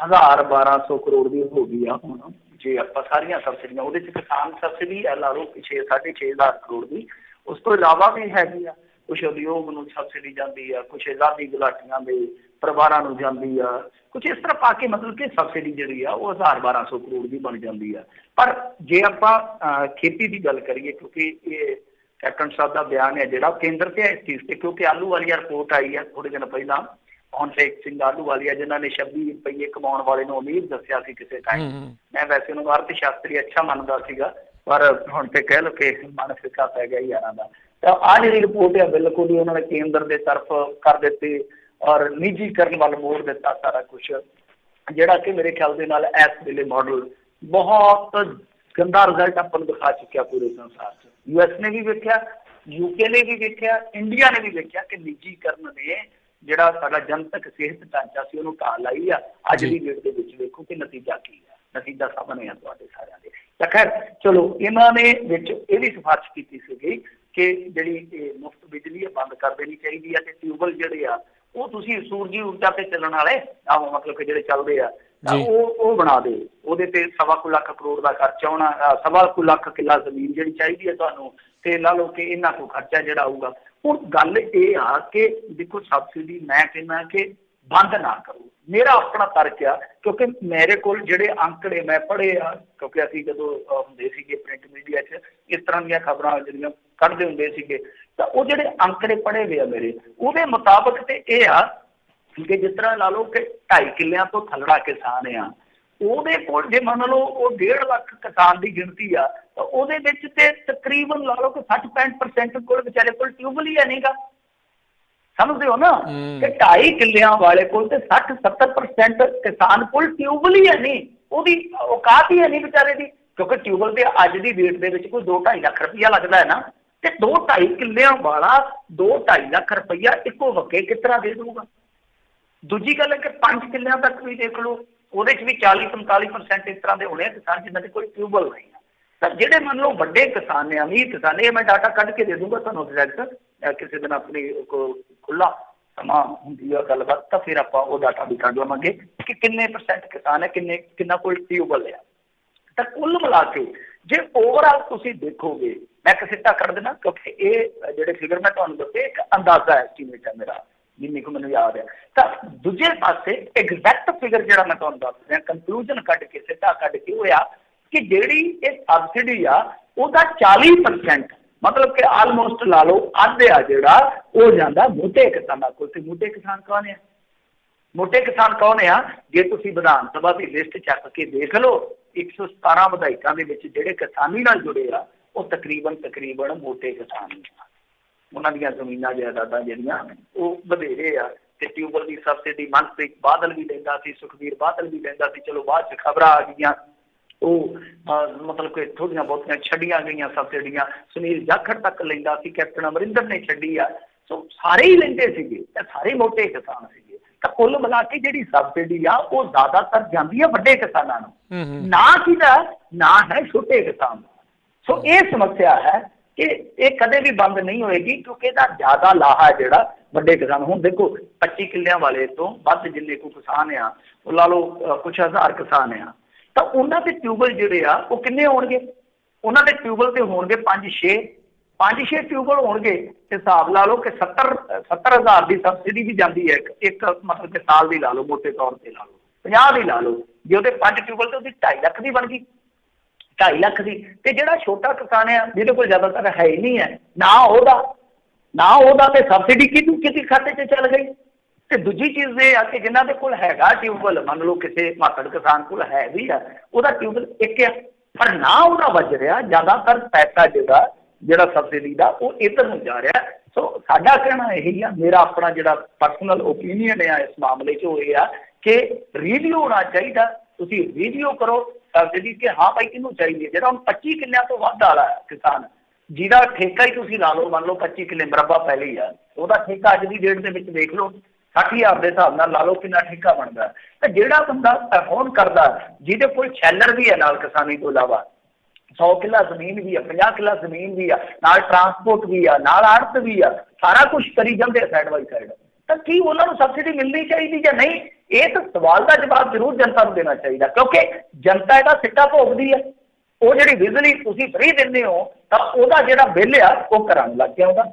1,000-1,200 ਕਰੋੜ ਦੀ ਹੋ ਗਈ ਆ ਹੁਣ। ਜੇ ਆਪਾਂ ਸਾਰੀਆਂ ਸਬਸਿਡੀਆਂ, ਉਹਦੇ 'ਚ ਕਿਸਾਨ ਸਬਸਿਡੀ ਆ ਲਾ ਲਓ 6-6.5 ਕਰੋੜ ਦੀ। ਉਸ ਤੋਂ ਇਲਾਵਾ ਵੀ ਹੈਗੀ ਆ, ਕੁਛ ਉਦਯੋਗ ਨੂੰ ਸਬਸਿਡੀ ਜਾਂਦੀ ਆ, ਕੁਛ ਆਜ਼ਾਦੀ ਗੁਲਾਟੀਆਂ ਦੇ ਪਰਿਵਾਰਾਂ ਨੂੰ ਜਾਂਦੀ ਆ, ਕੁਛ ਇਸ ਤਰ੍ਹਾਂ ਪਾ ਕੇ ਮਤਲਬ ਕਿ ਸਬਸਿਡੀ ਜਿਹੜੀ ਆ ਉਹ 1,000-1,200 ਕਰੋੜ ਦੀ ਬਣ ਜਾਂਦੀ ਆ। ਪਰ ਜੇ ਆਪਾਂ ਖੇਤੀ ਦੀ ਗੱਲ ਕਰੀਏ, ਕਿਉਂਕਿ ਇਹ ਕੈਪਟਨ ਸਾਹਿਬ ਦਾ ਬਿਆਨ ਹੈ ਜਿਹੜਾ ਕੇਂਦਰ ਤੇ ਹੈ ਇਸ ਚੀਜ਼ ਤੇ, ਕਿਉਂਕਿ ਆਲੂਵਾਲੀਆ ਰਿਪੋਰਟ ਆਈ ਹੈ ਥੋੜੇ ਦਿਨ ਪਹਿਲਾਂ, ਹਰਨੇਕ ਸਿੰਘ ਆਲੂਵਾਲੀਆ, ਜਿਨ੍ਹਾਂ ਨੇ 26 ਰੁਪਏ ਕਮਾਉਣ ਵਾਲੇ ਨੂੰ ਅਮੀਰ ਦੱਸਿਆ ਸੀ ਕਿਸੇ ਟਾਈਮ। ਮੈਂ ਵੈਸੇ ਉਹਨੂੰ ਅਰਥ ਸ਼ਾਸਤਰੀ ਅੱਛਾ ਮੰਨਦਾ ਸੀਗਾ, ਪਰ ਹੁਣ ਤੇ ਕਹਿ ਲਓ ਕਿ ਮਨ ਫਿੱਕਾ ਪੈ ਗਿਆ ਯਾਰਾਂ ਦਾ। ਤਾਂ ਆਹ ਜਿਹੜੀ ਰਿਪੋਰਟ ਆ ਬਿਲਕੁਲ ਹੀ ਉਹਨਾਂ ਨੇ ਕੇਂਦਰ ਦੇ ਤਰਫ ਕਰ ਦਿੱਤੀ ਔਰ ਨਿੱਜੀਕਰਨ ਵੱਲ ਮੋੜ ਦਿੱਤਾ ਸਾਰਾ ਕੁਛ, ਜਿਹੜਾ ਕਿ ਮੇਰੇ ਖਿਆਲ ਦੇ ਨਾਲ ਇਸ ਵੇਲੇ ਮਾਡਲ ਬਹੁਤ ਗੰਦਾ ਰਿਜ਼ਲਟ ਆਪਾਂ ਨੂੰ ਦਿਖਾ ਚੁੱਕਿਆ ਪੂਰੇ ਸੰਸਾਰ 'ਚ। US ਨੇ ਵੀ ਵੇਖਿਆ, UK ਨੇ ਵੀ ਵੇਖਿਆ, ਇੰਡੀਆ ਨੇ ਵੀ ਵੇਖਿਆ ਕਿ ਨਿੱਜੀਕਰਨ ਨੇ ਜਿਹੜਾ ਸਾਡਾ ਜਨਤਕ ਸਿਹਤ ਢਾਂਚਾ ਸੀ ਉਹਨੂੰ ਢਾਹ ਲਾਈ ਆ। ਅੱਜ ਦੀ ਡੇਟ ਦੇ ਵਿੱਚ ਵੇਖੋ ਕਿ ਨਤੀਜਾ ਕੀ ਆ, ਨਤੀਜਾ ਸਾਹਮਣੇ ਆ ਤੁਹਾਡੇ ਸਾਰਿਆਂ ਦੇ। ਤਾਂ ਖੈਰ ਚਲੋ, ਇਹਨਾਂ ਨੇ ਵਿੱਚ ਇਹ ਵੀ ਸਿਫਾਰਿਸ਼ ਕੀਤੀ ਸੀਗੀ ਕਿ ਜਿਹੜੀ ਮੁਫਤ ਬਿਜਲੀ ਆ ਬੰਦ ਕਰ ਦੇਣੀ ਚਾਹੀਦੀ ਆ, ਤੇ ਟਿਊਬਵੈਲ ਜਿਹੜੇ ਆ ਉਹ ਤੁਸੀਂ ਸੂਰਜੀ ਊਰਜਾ ਤੇ ਚੱਲਣ ਵਾਲੇ ਮਤਲਬ ਕਿ ਜਿਹੜੇ ਚੱਲਦੇ ਆ ਤਾਂ ਉਹ ਬਣਾ ਦੇ। ਉਹਦੇ ਤੇ 1.25 ਲੱਖ ਕਰੋੜ ਦਾ ਖਰਚਾ ਹੋਣਾ, 1.25 ਲੱਖ ਕਿੱਲਾ ਜ਼ਮੀਨ ਜਿਹੜੀ ਚਾਹੀਦੀ ਹੈ ਤੁਹਾਨੂੰ, ਤੇ ਲਾ ਲਓ ਕਿ ਇਹਨਾਂ ਕੋਲ ਖਰਚਾ ਜਿਹੜਾ ਆਊਗਾ। ਹੁਣ ਗੱਲ ਇਹ ਆ ਕਿ ਦੇਖੋ ਸਬਸਿਡੀ ਮੈਂ ਕਹਿੰਦਾ ਕਿ ਬੰਦ ਨਾ ਕਰੋ। ਮੇਰਾ ਆਪਣਾ ਤਰਕ ਆ, ਕਿਉਂਕਿ ਮੇਰੇ ਕੋਲ ਜਿਹੜੇ ਅੰਕੜੇ ਮੈਂ ਪੜ੍ਹੇ ਆ, ਕਿਉਂਕਿ ਅਸੀਂ ਜਦੋਂ ਹੁੰਦੇ ਸੀਗੇ ਪ੍ਰਿੰਟ ਮੀਡੀਆ 'ਚ ਇਸ ਤਰ੍ਹਾਂ ਦੀਆਂ ਖਬਰਾਂ ਜਿਹੜੀਆਂ ਕੱਢਦੇ ਹੁੰਦੇ ਸੀਗੇ, ਤਾਂ ਉਹ ਜਿਹੜੇ ਅੰਕੜੇ ਪੜ੍ਹੇ ਹੋਏ ਆ ਮੇਰੇ, ਉਹਦੇ ਮੁਤਾਬਕ ਤੇ ਇਹ ਆ ਕਿ ਜਿਸ ਤਰ੍ਹਾਂ ਲਾ ਲਓ ਕਿ 2.5 ਕਿੱਲਿਆਂ ਤੋਂ ਥੱਲੜਾ ਕਿਸਾਨ ਆ, ਉਹਦੇ ਕੋਲ ਜੇ ਮੰਨ ਲਓ ਉਹ 1.5 ਲੱਖ ਕਿਸਾਨ ਦੀ ਗਿਣਤੀ ਆ, ਤਾਂ ਉਹਦੇ ਵਿੱਚ ਤੇ ਤਕਰੀਬਨ ਲਾ ਲਓ ਕਿ 60-65% ਕੋਲ ਵਿਚਾਰੇ ਕੋਲ ਟਿਊਬਵੈਲ ਹੀ ਹੈ ਨਹੀਂਗਾ। ਸਮਝਦੇ ਹੋ ਨਾ ਕਿ 2.5 ਕਿੱਲਿਆਂ ਵਾਲੇ ਕੋਲ ਤੇ 60-70% ਕਿਸਾਨ ਕੋਲ ਟਿਊਬਵੈਲ ਹੀ ਹੈ ਨਹੀਂ, ਉਹਦੀ ਔਕਾਤ ਹੀ ਹੈ ਨਹੀਂ ਵਿਚਾਰੇ ਦੀ। ਕਿਉਂਕਿ ਟਿਊਬਵੈਲ ਤੇ ਅੱਜ ਦੀ ਡੇਟ ਦੇ ਵਿੱਚ ਕੋਈ 2-2.5 ਲੱਖ ਰੁਪਈਆ ਲੱਗਦਾ ਹੈ ਨਾ, ਤੇ 2-2.5 ਕਿੱਲਿਆਂ ਵਾਲਾ 2-2.5 ਲੱਖ ਰੁਪਈਆ ਇੱਕੋ ਵਕੇ ਕਿਸ ਤਰ੍ਹਾਂ ਦੇ ਦਊਗਾ। ਦੂਜੀ ਗੱਲ ਹੈ ਕਿ 5 ਕਿੱਲਿਆਂ ਤੱਕ ਵੀ ਦੇਖ ਲਓ, ਉਹਦੇ 'ਚ ਵੀ 40-45% ਇਸ ਤਰ੍ਹਾਂ ਦੇ ਹੋਣੇ ਆ ਕਿਸਾਨ ਜਿਨ੍ਹਾਂ ਦੇ ਕੋਈ ਟਿਊਬਵੈਲ ਨਹੀਂ ਆ। ਤਾਂ ਜਿਹੜੇ ਮੰਨ ਲਓ ਵੱਡੇ ਕਿਸਾਨ ਨੇ, ਅਮੀਰ ਕਿਸਾਨ, ਇਹ ਮੈਂ ਡਾਟਾ ਕੱਢ ਕੇ ਦੇ ਦੂੰਗਾ ਤੁਹਾਨੂੰ ਡਾਇਰੈਕਟ ਕਿਸੇ ਦਿਨ ਆਪਣੀ ਖੁੱਲਾ ਸਮਾਂ ਹੁੰਦੀ ਆ ਗੱਲਬਾਤ, ਤਾਂ ਫਿਰ ਆਪਾਂ ਉਹ ਡਾਟਾ ਵੀ ਕੱਢ ਲਵਾਂਗੇ ਕਿ ਕਿੰਨੇ % ਕਿਸਾਨ ਹੈ, ਕਿੰਨਾ ਕੋਲ ਟਿਊਬਵੈਲ ਆ। ਤਾਂ ਕੁੱਲ ਮਿਲਾ ਕੇ ਜੇ ਓਵਰਆਲ ਤੁਸੀਂ ਦੇਖੋਗੇ, ਮੈਂ ਇੱਕ ਸਿੱਟਾ ਕੱਢ ਦੇਣਾ ਕਿਉਂਕਿ ਇਹ ਜਿਹੜੇ ਫਿਗਰ ਮੈਂ ਤੁਹਾਨੂੰ ਦੱਸੇ ਇੱਕ ਅੰਦਾਜ਼ਾ ਐਸਟੀਮੇਟ ਹੈ ਮੇਰਾ, ਜਿੰਨੀ ਕੁ ਮੈਨੂੰ ਯਾਦ ਹੈ। ਤਾਂ ਦੂਜੇ ਪਾਸੇ ਐਗਜ਼ੈਕਟ ਫਿਗਰ ਜਿਹੜਾ ਮੈਂ ਤੁਹਾਨੂੰ ਦੱਸ ਰਿਹਾ, ਕੰਕਲੂਜਨ ਕੱਢ ਕੇ, ਸਿੱਟਾ ਕੱਢ ਕੇ ਉਹ ਆ ਕਿ ਜਿਹੜੀ ਇਹ ਸਬਸਿਡੀ ਆ ਉਹਦਾ 40% ਮਤਲਬ ਕਿ ਆਲਮੋਸਟ ਲਾ ਲਓ ਅੱਧ ਆ ਜਿਹੜਾ ਉਹ ਜਾਂਦਾ ਮੋਟੇ ਕਿਸਾਨਾਂ ਕੋਲ। ਤੇ ਮੋਟੇ ਕਿਸਾਨ ਕੌਣ ਆ? ਮੋਟੇ ਕਿਸਾਨ ਕੌਣ ਆ? ਜੇ ਤੁਸੀਂ ਵਿਧਾਨ ਸਭਾ ਦੀ ਲਿਸਟ ਚੱਕ ਕੇ ਦੇਖ ਲਓ, 117 ਵਿਧਾਇਕਾਂ ਦੇ ਵਿੱਚ ਜਿਹੜੇ ਕਿਸਾਨੀ ਨਾਲ ਜੁੜੇ ਆ ਉਹ ਤਕਰੀਬਨ ਮੋਟੇ ਕਿਸਾਨ ਆ। ਉਹਨਾਂ ਦੀਆਂ ਜ਼ਮੀਨਾਂ ਜਾਇਦਾਦਾਂ ਜਿਹੜੀਆਂ ਉਹ ਵਧੇਰੇ ਆ। ਤੇ ਟਿਊਬਵੈਲ ਦੀ ਸਬਸਿਡੀ ਮਨਪ੍ਰੀਤ ਬਾਦਲ ਵੀ ਲੈਂਦਾ ਸੀ, ਸੁਖਬੀਰ ਬਾਦਲ ਵੀ ਲੈਂਦਾ ਸੀ। ਚਲੋ ਬਾਅਦ 'ਚ ਖਬਰਾਂ ਆ ਗਈਆਂ, ਉਹ ਮਤਲਬ ਕਿ ਥੋੜ੍ਹੀਆਂ ਬਹੁਤੀਆਂ ਛੱਡੀਆਂ ਗਈਆਂ ਸਬਸਿਡੀਆਂ। ਸੁਨੀਲ ਜਾਖੜ ਤੱਕ ਲੈਂਦਾ ਸੀ, ਕੈਪਟਨ ਅਮਰਿੰਦਰ ਨੇ ਛੱਡੀ ਆ। ਸੋ ਸਾਰੇ ਹੀ ਲੈਂਦੇ ਸੀਗੇ ਤੇ ਸਾਰੇ ਮੋਟੇ ਕਿਸਾਨ ਸੀਗੇ। ਤਾਂ ਕੁੱਲ ਮਿਲਾ ਕੇ ਜਿਹੜੀ ਸਬਸਿਡੀ ਆ ਉਹ ਜ਼ਿਆਦਾਤਰ ਜਾਂਦੀ ਆ ਵੱਡੇ ਕਿਸਾਨਾਂ ਨੂੰ, ਨਾ ਹੈ ਛੋਟੇ ਕਿਸਾਨ। ਸੋ ਇਹ ਸਮੱਸਿਆ ਹੈ ਕਿ ਇਹ ਕਦੇ ਵੀ ਬੰਦ ਨਹੀਂ ਹੋਏਗੀ, ਕਿਉਂਕਿ ਇਹਦਾ ਜ਼ਿਆਦਾ ਲਾਹਾ ਜਿਹੜਾ ਵੱਡੇ ਕਿਸਾਨ। ਹੁਣ ਦੇਖੋ 25 ਕਿੱਲਿਆਂ ਵਾਲੇ ਤੋਂ ਵੱਧ ਜਿੰਨੇ ਕੋ ਕਿਸਾਨ ਆ, ਉਹ ਲਾ ਲਓ ਕੁਛ ਹਜ਼ਾਰ ਕਿਸਾਨ ਆ, ਤਾਂ ਉਹਨਾਂ ਦੇ ਟਿਊਬਵੈਲ ਜਿਹੜੇ ਆ ਉਹ ਕਿੰਨੇ ਹੋਣਗੇ? ਉਹਨਾਂ ਦੇ ਟਿਊਬਵੈਲ ਤੇ ਹੋਣਗੇ 5-6 ਟਿਊਬਵੈਲ ਹੋਣਗੇ। ਤੇ ਹਿਸਾਬ ਲਾ ਲਓ ਕਿ 70,000 ਦੀ ਸਬਸਿਡੀ ਵੀ ਜਾਂਦੀ ਹੈ ਇੱਕ ਮਤਲਬ ਕਿ ਸਾਲ ਦੀ ਲਾ ਲਓ, ਮੋਟੇ ਤੌਰ ਤੇ ਲਾ ਲਓ 50 ਦੀ ਲਾ ਲਓ। ਜੇ ਉਹਦੇ 5 ਟਿਊਬਵੈਲ ਤੇ ਉਹਦੀ 2.5 ਲੱਖ ਦੀ ਬਣ ਗਈ, 2.5 ਲੱਖ ਦੀ। ਤੇ ਜਿਹੜਾ ਛੋਟਾ ਕਿਸਾਨ ਆ ਜਿਹਦੇ ਕੋਲ ਜ਼ਿਆਦਾਤਰ ਹੈ ਹੀ ਨਹੀਂ ਹੈ, ਨਾ ਉਹਦਾ ਤੇ ਸਬਸਿਡੀ ਕਿਹਦੀ ਖਾਤੇ 'ਚ ਚੱਲ ਗਈ। ਤੇ ਦੂਜੀ ਚੀਜ਼ ਇਹ ਆ ਕਿ ਜਿਨ੍ਹਾਂ ਦੇ ਕੋਲ ਹੈਗਾ ਟਿਊਬਵੈਲ, ਮੰਨ ਲਓ ਕਿਸੇ ਮਾਤੜ ਕਿਸਾਨ ਕੋਲ ਹੈ ਵੀ ਆ, ਉਹਦਾ ਟਿਊਬਵੈਲ ਇੱਕ ਆ, ਪਰ ਨਾ ਉਹਦਾ ਵੱਜ ਰਿਹਾ। ਜ਼ਿਆਦਾਤਰ ਪੈਸਾ ਜਿਹੜਾ ਸਬਸਿਡੀ ਦਾ ਉਹ ਇੱਧਰ ਨੂੰ ਜਾ ਰਿਹਾ। ਸੋ ਸਾਡਾ ਕਹਿਣਾ ਇਹੀ ਆ, ਮੇਰਾ ਆਪਣਾ ਜਿਹੜਾ ਪਰਸਨਲ ਓਪੀਨੀਅਨ ਆ ਇਸ ਮਾਮਲੇ 'ਚ ਉਹ ਇਹ ਆ ਕਿ ਰਿਵਿਊ ਹੋਣਾ ਚਾਹੀਦਾ। ਤੁਸੀਂ ਰਿਵਿਊ ਕਰੋ ਸਬਸਿਡੀ ਕਿ ਹਾਂ ਭਾਈ ਕਿਹਨੂੰ ਚਾਹੀਦੀ ਹੈ। ਜਿਹੜਾ ਹੁਣ 25 ਕਿੱਲਿਆਂ ਤੋਂ ਵੱਧ ਵਾਲਾ ਕਿਸਾਨ, ਜਿਹਦਾ ਠੇਕਾ ਹੀ ਤੁਸੀਂ ਲਾ ਲਓ, ਮੰਨ ਲਓ 25 ਕਿੱਲੇ ਮੁਰੱਬਾ ਪੈਲੀ ਆ, ਉਹਦਾ ਠੇਕਾ ਅੱਜ ਦੀ ਡੇਟ ਦੇ ਵਿੱਚ ਦੇਖ ਲਓ 60,000 ਦੇ ਹਿਸਾਬ ਨਾਲ ਲਾ ਲਓ ਕਿੰਨਾ ਠੇਕਾ ਬਣਦਾ। ਤਾਂ ਜਿਹੜਾ ਬੰਦਾ ਅਫੋਰਡ ਕਰਦਾ, ਜਿਹਦੇ ਕੋਲ ਸ਼ੈਲਰ ਵੀ ਹੈ ਨਾਲ ਕਿਸਾਨੀ ਤੋਂ ਇਲਾਵਾ, 100 ਕਿੱਲਾ ਜ਼ਮੀਨ ਵੀ ਆ, 50 ਕਿੱਲਾ ਜ਼ਮੀਨ ਵੀ ਆ, ਨਾਲ ਟਰਾਂਸਪੋਰਟ ਵੀ ਆ, ਨਾਲ ਆੜਤ ਵੀ ਆ, ਸਾਰਾ ਕੁਛ ਕਰੀ ਜਾਂਦੇ ਆ ਸਾਈਡ ਬਾਈ ਸਾਈਡ, ਤਾਂ ਕੀ ਉਹਨਾਂ ਨੂੰ ਸਬਸਿਡੀ ਮਿਲਣੀ ਚਾਹੀਦੀ ਜਾਂ ਨਹੀਂ? ਇਹ ਤਾਂ ਸਵਾਲ ਦਾ ਜਵਾਬ ਜ਼ਰੂਰ ਜਨਤਾ ਨੂੰ ਦੇਣਾ ਚਾਹੀਦਾ, ਕਿਉਂਕਿ ਜਨਤਾ ਇਹਦਾ ਸਿੱਟਾ ਭੋਗਦੀ ਹੈ। ਉਹ ਜਿਹੜੀ ਬਿਜਲੀ ਤੁਸੀਂ ਫ੍ਰੀ ਦਿੰਦੇ ਹੋ ਤਾਂ ਉਹਦਾ ਜਿਹੜਾ ਬਿੱਲ ਆ ਉਹ ਘਰਾਂ ਨੂੰ ਲੱਗ ਕੇ ਆਉਂਦਾ।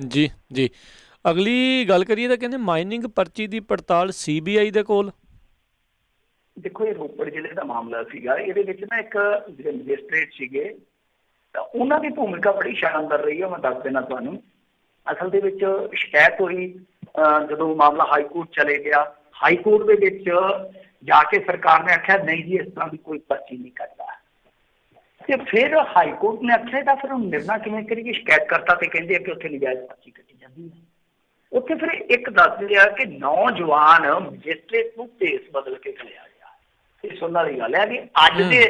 ਜੀ ਅਗਲੀ ਗੱਲ ਕਰੀਏ ਤਾਂ ਕਹਿੰਦੇ ਮਾਈਨਿੰਗ ਪਰਚੀ ਦੀ ਪੜਤਾਲ CBI ਦੇ ਕੋਲ। ਦੇਖੋ ਇਹ ਰੋਪੜ ਜ਼ਿਲ੍ਹੇ ਦਾ ਮਾਮਲਾ ਸੀਗਾ। ਇਹਦੇ ਵਿੱਚ ਨਾ ਇੱਕ ਜਿਹੜੇ ਮੈਜਿਸਟ੍ਰੇਟ ਸੀਗੇ ਤਾਂ ਉਹਨਾਂ ਦੀ ਭੂਮਿਕਾ ਬੜੀ ਸ਼ਾਨਦਾਰ ਰਹੀ ਹੈ। ਮੈਂ ਦੱਸ ਦੇਣਾ ਤੁਹਾਨੂੰ। ਅਸਲ ਦੇ ਵਿੱਚ ਸ਼ਿਕਾਇਤ ਹੋਈ ਜਦੋਂ ਮਾਮਲਾ ਹਾਈ ਕੋਰਟ ਚਲੇ ਗਿਆ। ਹਾਈ ਕੋਰਟ ਦੇ ਵਿੱਚ ਜਾ ਕੇ ਸਰਕਾਰ ਨੇ ਆਖਿਆ ਨਹੀਂ ਜੀ ਇਸ ਤਰ੍ਹਾਂ ਦੀ ਕੋਈ ਪਰਚੀ ਨਹੀਂ ਕੱਟਦਾ। ਤੇ ਫਿਰ ਹਾਈ ਕੋਰਟ ਨੇ ਆਖਿਆ ਤਾਂ ਫਿਰ ਹੁਣ ਨਿਰਣਾ ਕਿਵੇਂ ਕਰੀਏ, ਸ਼ਿਕਾਇਤ ਕਰਤਾ ਤੇ ਕਹਿੰਦੇ ਆ ਕਿ ਉੱਥੇ ਨਜਾਇਜ਼ ਪਰਚੀ ਕੱਟੀ ਜਾਂਦੀ ਹੈ। ਉੱਥੇ ਫਿਰ ਇੱਕ ਦੱਸ ਰਿਹਾ ਕਿ ਨੌਜਵਾਨ ਮੈਜਿਸਟਰੇਟ ਨੂੰ ਭੇਸ ਬਦਲ ਕੇ ਘੱਲਿਆ ਗਿਆ। ਇਹ ਸੁਣਨ ਵਾਲੀ ਗੱਲ ਹੈ ਕਿ ਅੱਜ ਦੇ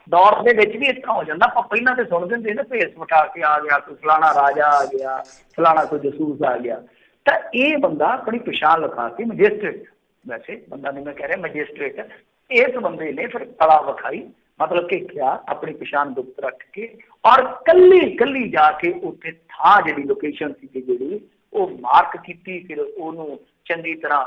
ਦੌਰ ਦੇ ਵਿੱਚ ਵੀ ਇਸ ਤਰ੍ਹਾਂ ਹੋ ਜਾਂਦਾ। ਆਪਾਂ ਪਹਿਲਾਂ ਤੇ ਸੁਣਦੇ ਹੁੰਦੇ ਨਾ ਭੇਸ ਬਿਠਾ ਕੇ ਆ ਗਿਆ, ਕੋਈ ਫਲਾਣਾ ਰਾਜਾ ਆ ਗਿਆ, ਫਲਾਣਾ ਕੋਈ ਜਸੂਸ ਆ ਗਿਆ। ਤਾਂ ਇਹ ਬੰਦਾ ਆਪਣੀ ਪਛਾਣ ਲਿਖਾ ਕੇ ਮੈਜਿਸਟਰੇਟ, ਵੈਸੇ ਬੰਦਾ ਨਹੀਂ ਮੈਂ ਕਹਿ ਰਿਹਾ, ਮੈਜਿਸਟਰੇਟ, ਇਸ ਬੰਦੇ ਨੇ ਫਿਰ ਕਲਾ ਵਿਖਾਈ, ਮਤਲਬ ਕਿ ਕਿਹਾ ਆਪਣੀ ਪਛਾਣ ਗੁਪਤ ਰੱਖ ਕੇ, ਔਰ ਕੱਲੀ ਜਾ ਕੇ ਉੱਥੇ ਥਾਂ ਜਿਹੜੀ ਲੋਕੇਸ਼ਨ ਸੀ ਜਿਹੜੀ ਉਹ ਮਾਰਕ ਕੀਤੀ, ਫਿਰ ਉਹਨੂੰ ਚੰਗੀ ਤਰ੍ਹਾਂ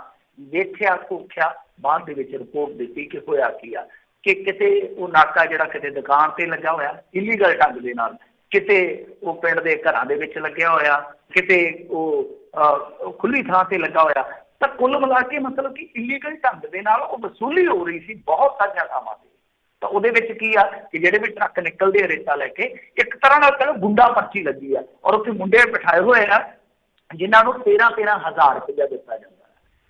ਵੇਖਿਆ ਘੋਖਿਆ, ਬਾਅਦ ਦੇ ਵਿੱਚ ਰਿਪੋਰਟ ਦਿੱਤੀ ਕਿ ਹੋਇਆ ਕੀ ਆ, ਕਿ ਕਿਤੇ ਉਹ ਨਾਕਾ ਜਿਹੜਾ ਕਿਤੇ ਦੁਕਾਨ ਤੇ ਲੱਗਾ ਹੋਇਆ ਇਲੀਗਲ ਢੰਗ ਦੇ ਨਾਲ, ਕਿਤੇ ਉਹ ਪਿੰਡ ਦੇ ਘਰਾਂ ਦੇ ਵਿੱਚ ਲੱਗਿਆ ਹੋਇਆ, ਕਿਤੇ ਉਹ ਖੁੱਲੀ ਥਾਂ ਤੇ ਲੱਗਾ ਹੋਇਆ। ਤਾਂ ਕੁੱਲ ਮਿਲਾ ਕੇ ਮਤਲਬ ਕਿ ਇਲੀਗਲ ਢੰਗ ਦੇ ਨਾਲ ਉਹ ਵਸੂਲੀ ਹੋ ਰਹੀ ਸੀ ਬਹੁਤ ਸਾਰੀਆਂ ਥਾਵਾਂ ਤੇ। ਤਾਂ ਉਹਦੇ ਵਿੱਚ ਕੀ ਆ ਕਿ ਜਿਹੜੇ ਵੀ ਟਰੱਕ ਨਿਕਲਦੇ ਆ ਰੇਤਾ ਲੈ ਕੇ, ਇੱਕ ਤਰ੍ਹਾਂ ਨਾਲ ਕਹਿੰਦੇ ਗੁੰਡਾ ਪਰਚੀ ਲੱਗੀ ਆ, ਔਰ ਉੱਥੇ ਮੁੰਡੇ ਬਿਠਾਏ ਹੋਏ ਆ ਜਿਨ੍ਹਾਂ ਨੂੰ 13,000 ਰੁਪਇਆ ਦਿੱਤਾ ਜਾਂਦਾ।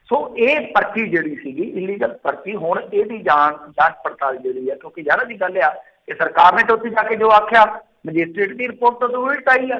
ਸੋ ਇਹ ਪਰਚੀ ਜਿਹੜੀ ਸੀਗੀ ਇਲੀਗਲ ਪਰਚੀ, ਹੁਣ ਇਹਦੀ ਜਾਂਚ ਪੜਤਾਲ ਜਿਹੜੀ ਆ, ਕਿਉਂਕਿ ਯਾਰ ਦੀ ਗੱਲ ਆ ਕਿ ਸਰਕਾਰ ਨੇ ਤਾਂ ਉੱਥੇ ਜਾ ਕੇ ਜੋ ਆਖਿਆ ਮੈਜਿਸਟਰੇਟ ਦੀ ਰਿਪੋਰਟ ਤੋਂ ਉਲਟ ਆਈ ਆ,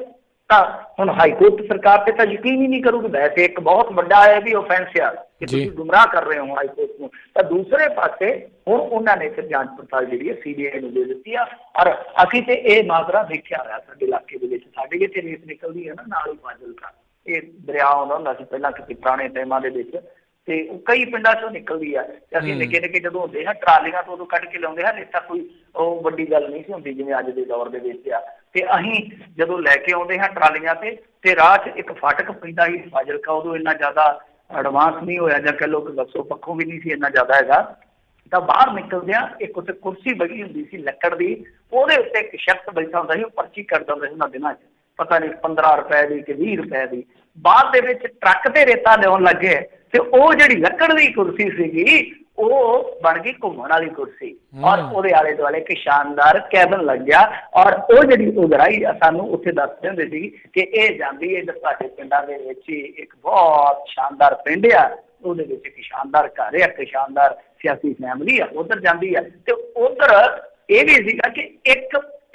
ਤਾਂ ਹੁਣ ਹਾਈ ਕੋਰਟ ਸਰਕਾਰ ਤੇ ਤਾਂ ਯਕੀਨ ਹੀ ਨਹੀਂ ਕਰੂਗੀ। ਵੈਸੇ ਇੱਕ ਬਹੁਤ ਵੱਡਾ ਇਹ ਵੀ ਓਫੈਂਸ ਆ ਕਿ ਤੁਸੀਂ ਗੁੰਮਰਾਹ ਕਰ ਰਹੇ ਹੋ ਹਾਈ ਕੋਰਟ ਨੂੰ। ਤਾਂ ਦੂਸਰੇ ਪਾਸੇ ਹੁਣ ਉਹਨਾਂ ਨੇ ਫਿਰ ਜਾਂਚ ਪੜਤਾਲ ਜਿਹੜੀ ਹੈ CBI ਨੂੰ ਦੇ ਦਿੱਤੀ ਆ, ਔਰ ਅਸੀਂ ਤੇ ਇਹ ਮਾਜਰਾ ਦੇਖਿਆ ਹੋਇਆ ਸਾਡੇ ਇਲਾਕੇ ਦੇ ਵਿੱਚ। ਸਾਡੇ ਇੱਥੇ ਰੇਤ ਨਿਕਲਦੀ ਹੈ ਨਾ ਨਾਲ ਹੀ ਫਾਜ਼ਿਲਕਾ, ਇਹ ਦਰਿਆ ਆਉਂਦਾ ਹੁੰਦਾ ਸੀ ਪਹਿਲਾਂ ਕਿਸੇ ਪੁਰਾਣੇ ਟਾਈਮਾਂ ਦੇ ਵਿੱਚ, ਤੇ ਉਹ ਕਈ ਪਿੰਡਾਂ ਚੋਂ ਨਿਕਲਦੀ ਆ। ਤੇ ਅਸੀਂ ਨਿੱਕੇ ਜਦੋਂ ਹੁੰਦੇ ਹਾਂ ਟਰਾਲੀਆਂ ਤੋਂ ਉਦੋਂ ਕੱਢ ਕੇ ਲਾਉਂਦੇ ਹਾਂ, ਰੇਤਾ ਕੋਈ ਉਹ ਵੱਡੀ ਗੱਲ ਨਹੀਂ ਸੀ ਹੁੰਦੀ ਜਿਵੇਂ ਅੱਜ ਦੇ ਦੌਰ ਦੇ ਵਿੱਚ ਆ। ਤੇ ਅਸੀਂ ਜਦੋਂ ਲੈ ਕੇ ਆਉਂਦੇ ਹਾਂ ਟਰਾਲੀਆਂ ਤੇ ਰਾਹ 'ਚ ਇੱਕ ਫਾਟਕ ਪੈਂਦਾ ਸੀ ਫਾਜ਼ਿਲਕਾ, ਉਦੋਂ ਇੰਨਾ ਜ਼ਿਆਦਾ ਐਡਵਾਂਸ ਨਹੀਂ ਹੋਇਆ, ਜਾਂ ਕਹਿ ਲਓ ਕਿ ਬੱਸੋਂ ਪੱਖੋਂ ਵੀ ਨਹੀਂ ਸੀ ਇੰਨਾ ਜ਼ਿਆਦਾ ਹੈਗਾ। ਤਾਂ ਬਾਹਰ ਨਿਕਲਦਿਆਂ ਇੱਕ ਉੱਥੇ ਕੁਰਸੀ ਬਣੀ ਹੁੰਦੀ ਸੀ ਲੱਕੜ ਦੀ, ਉਹਦੇ ਉੱਤੇ ਇੱਕ ਸ਼ਖਸ ਬੈਠਾ ਹੁੰਦਾ ਸੀ, ਉਹ ਪਰਚੀ ਕੱਢਦਾ ਹੁੰਦਾ ਸੀ ਉਹਨਾਂ ਦਿਨਾਂ 'ਚ, ਪਤਾ ਨਹੀਂ 15 ਰੁਪਏ ਦੀ ਕਿ 20 ਰੁਪਏ ਦੀ। ਬਾਅਦ ਦੇ ਵਿੱਚ ਟਰੱਕ ਤੇ ਰੇਤਾ ਲਿਆਉਣ ਲੱਗੇ ਤੇ ਉਹ ਜਿਹੜੀ ਲੱਕੜ ਦੀ ਕੁਰਸੀ ਸੀਗੀ ਉਹ ਬਣ ਗਈ ਘੁੰਮਣ ਵਾਲੀ ਕੁਰਸੀ, ਔਰ ਉਹਦੇ ਆਲੇ ਦੁਆਲੇ ਇੱਕ ਸ਼ਾਨਦਾਰ ਕੈਬਨ ਲੱਗਿਆ। ਔਰ ਉਹ ਜਿਹੜੀ ਉਗਰਾਈ ਸਾਨੂੰ ਉੱਥੇ ਦੱਸਦੇ ਹੁੰਦੇ ਸੀ ਕਿ ਇਹ ਜਾਂਦੀ ਹੈ ਸਾਡੇ ਪਿੰਡਾਂ ਦੇ ਵਿੱਚ ਇੱਕ ਬਹੁਤ ਸ਼ਾਨਦਾਰ ਪਿੰਡ ਆ, ਉਹਦੇ ਵਿੱਚ ਇੱਕ ਸ਼ਾਨਦਾਰ ਘਰ ਹੈ, ਇੱਕ ਸ਼ਾਨਦਾਰ ਸਿਆਸੀ ਫੈਮਿਲੀ ਆ, ਉੱਧਰ ਜਾਂਦੀ ਆ। ਤੇ ਉੱਧਰ ਇਹ ਵੀ ਸੀਗਾ ਕਿ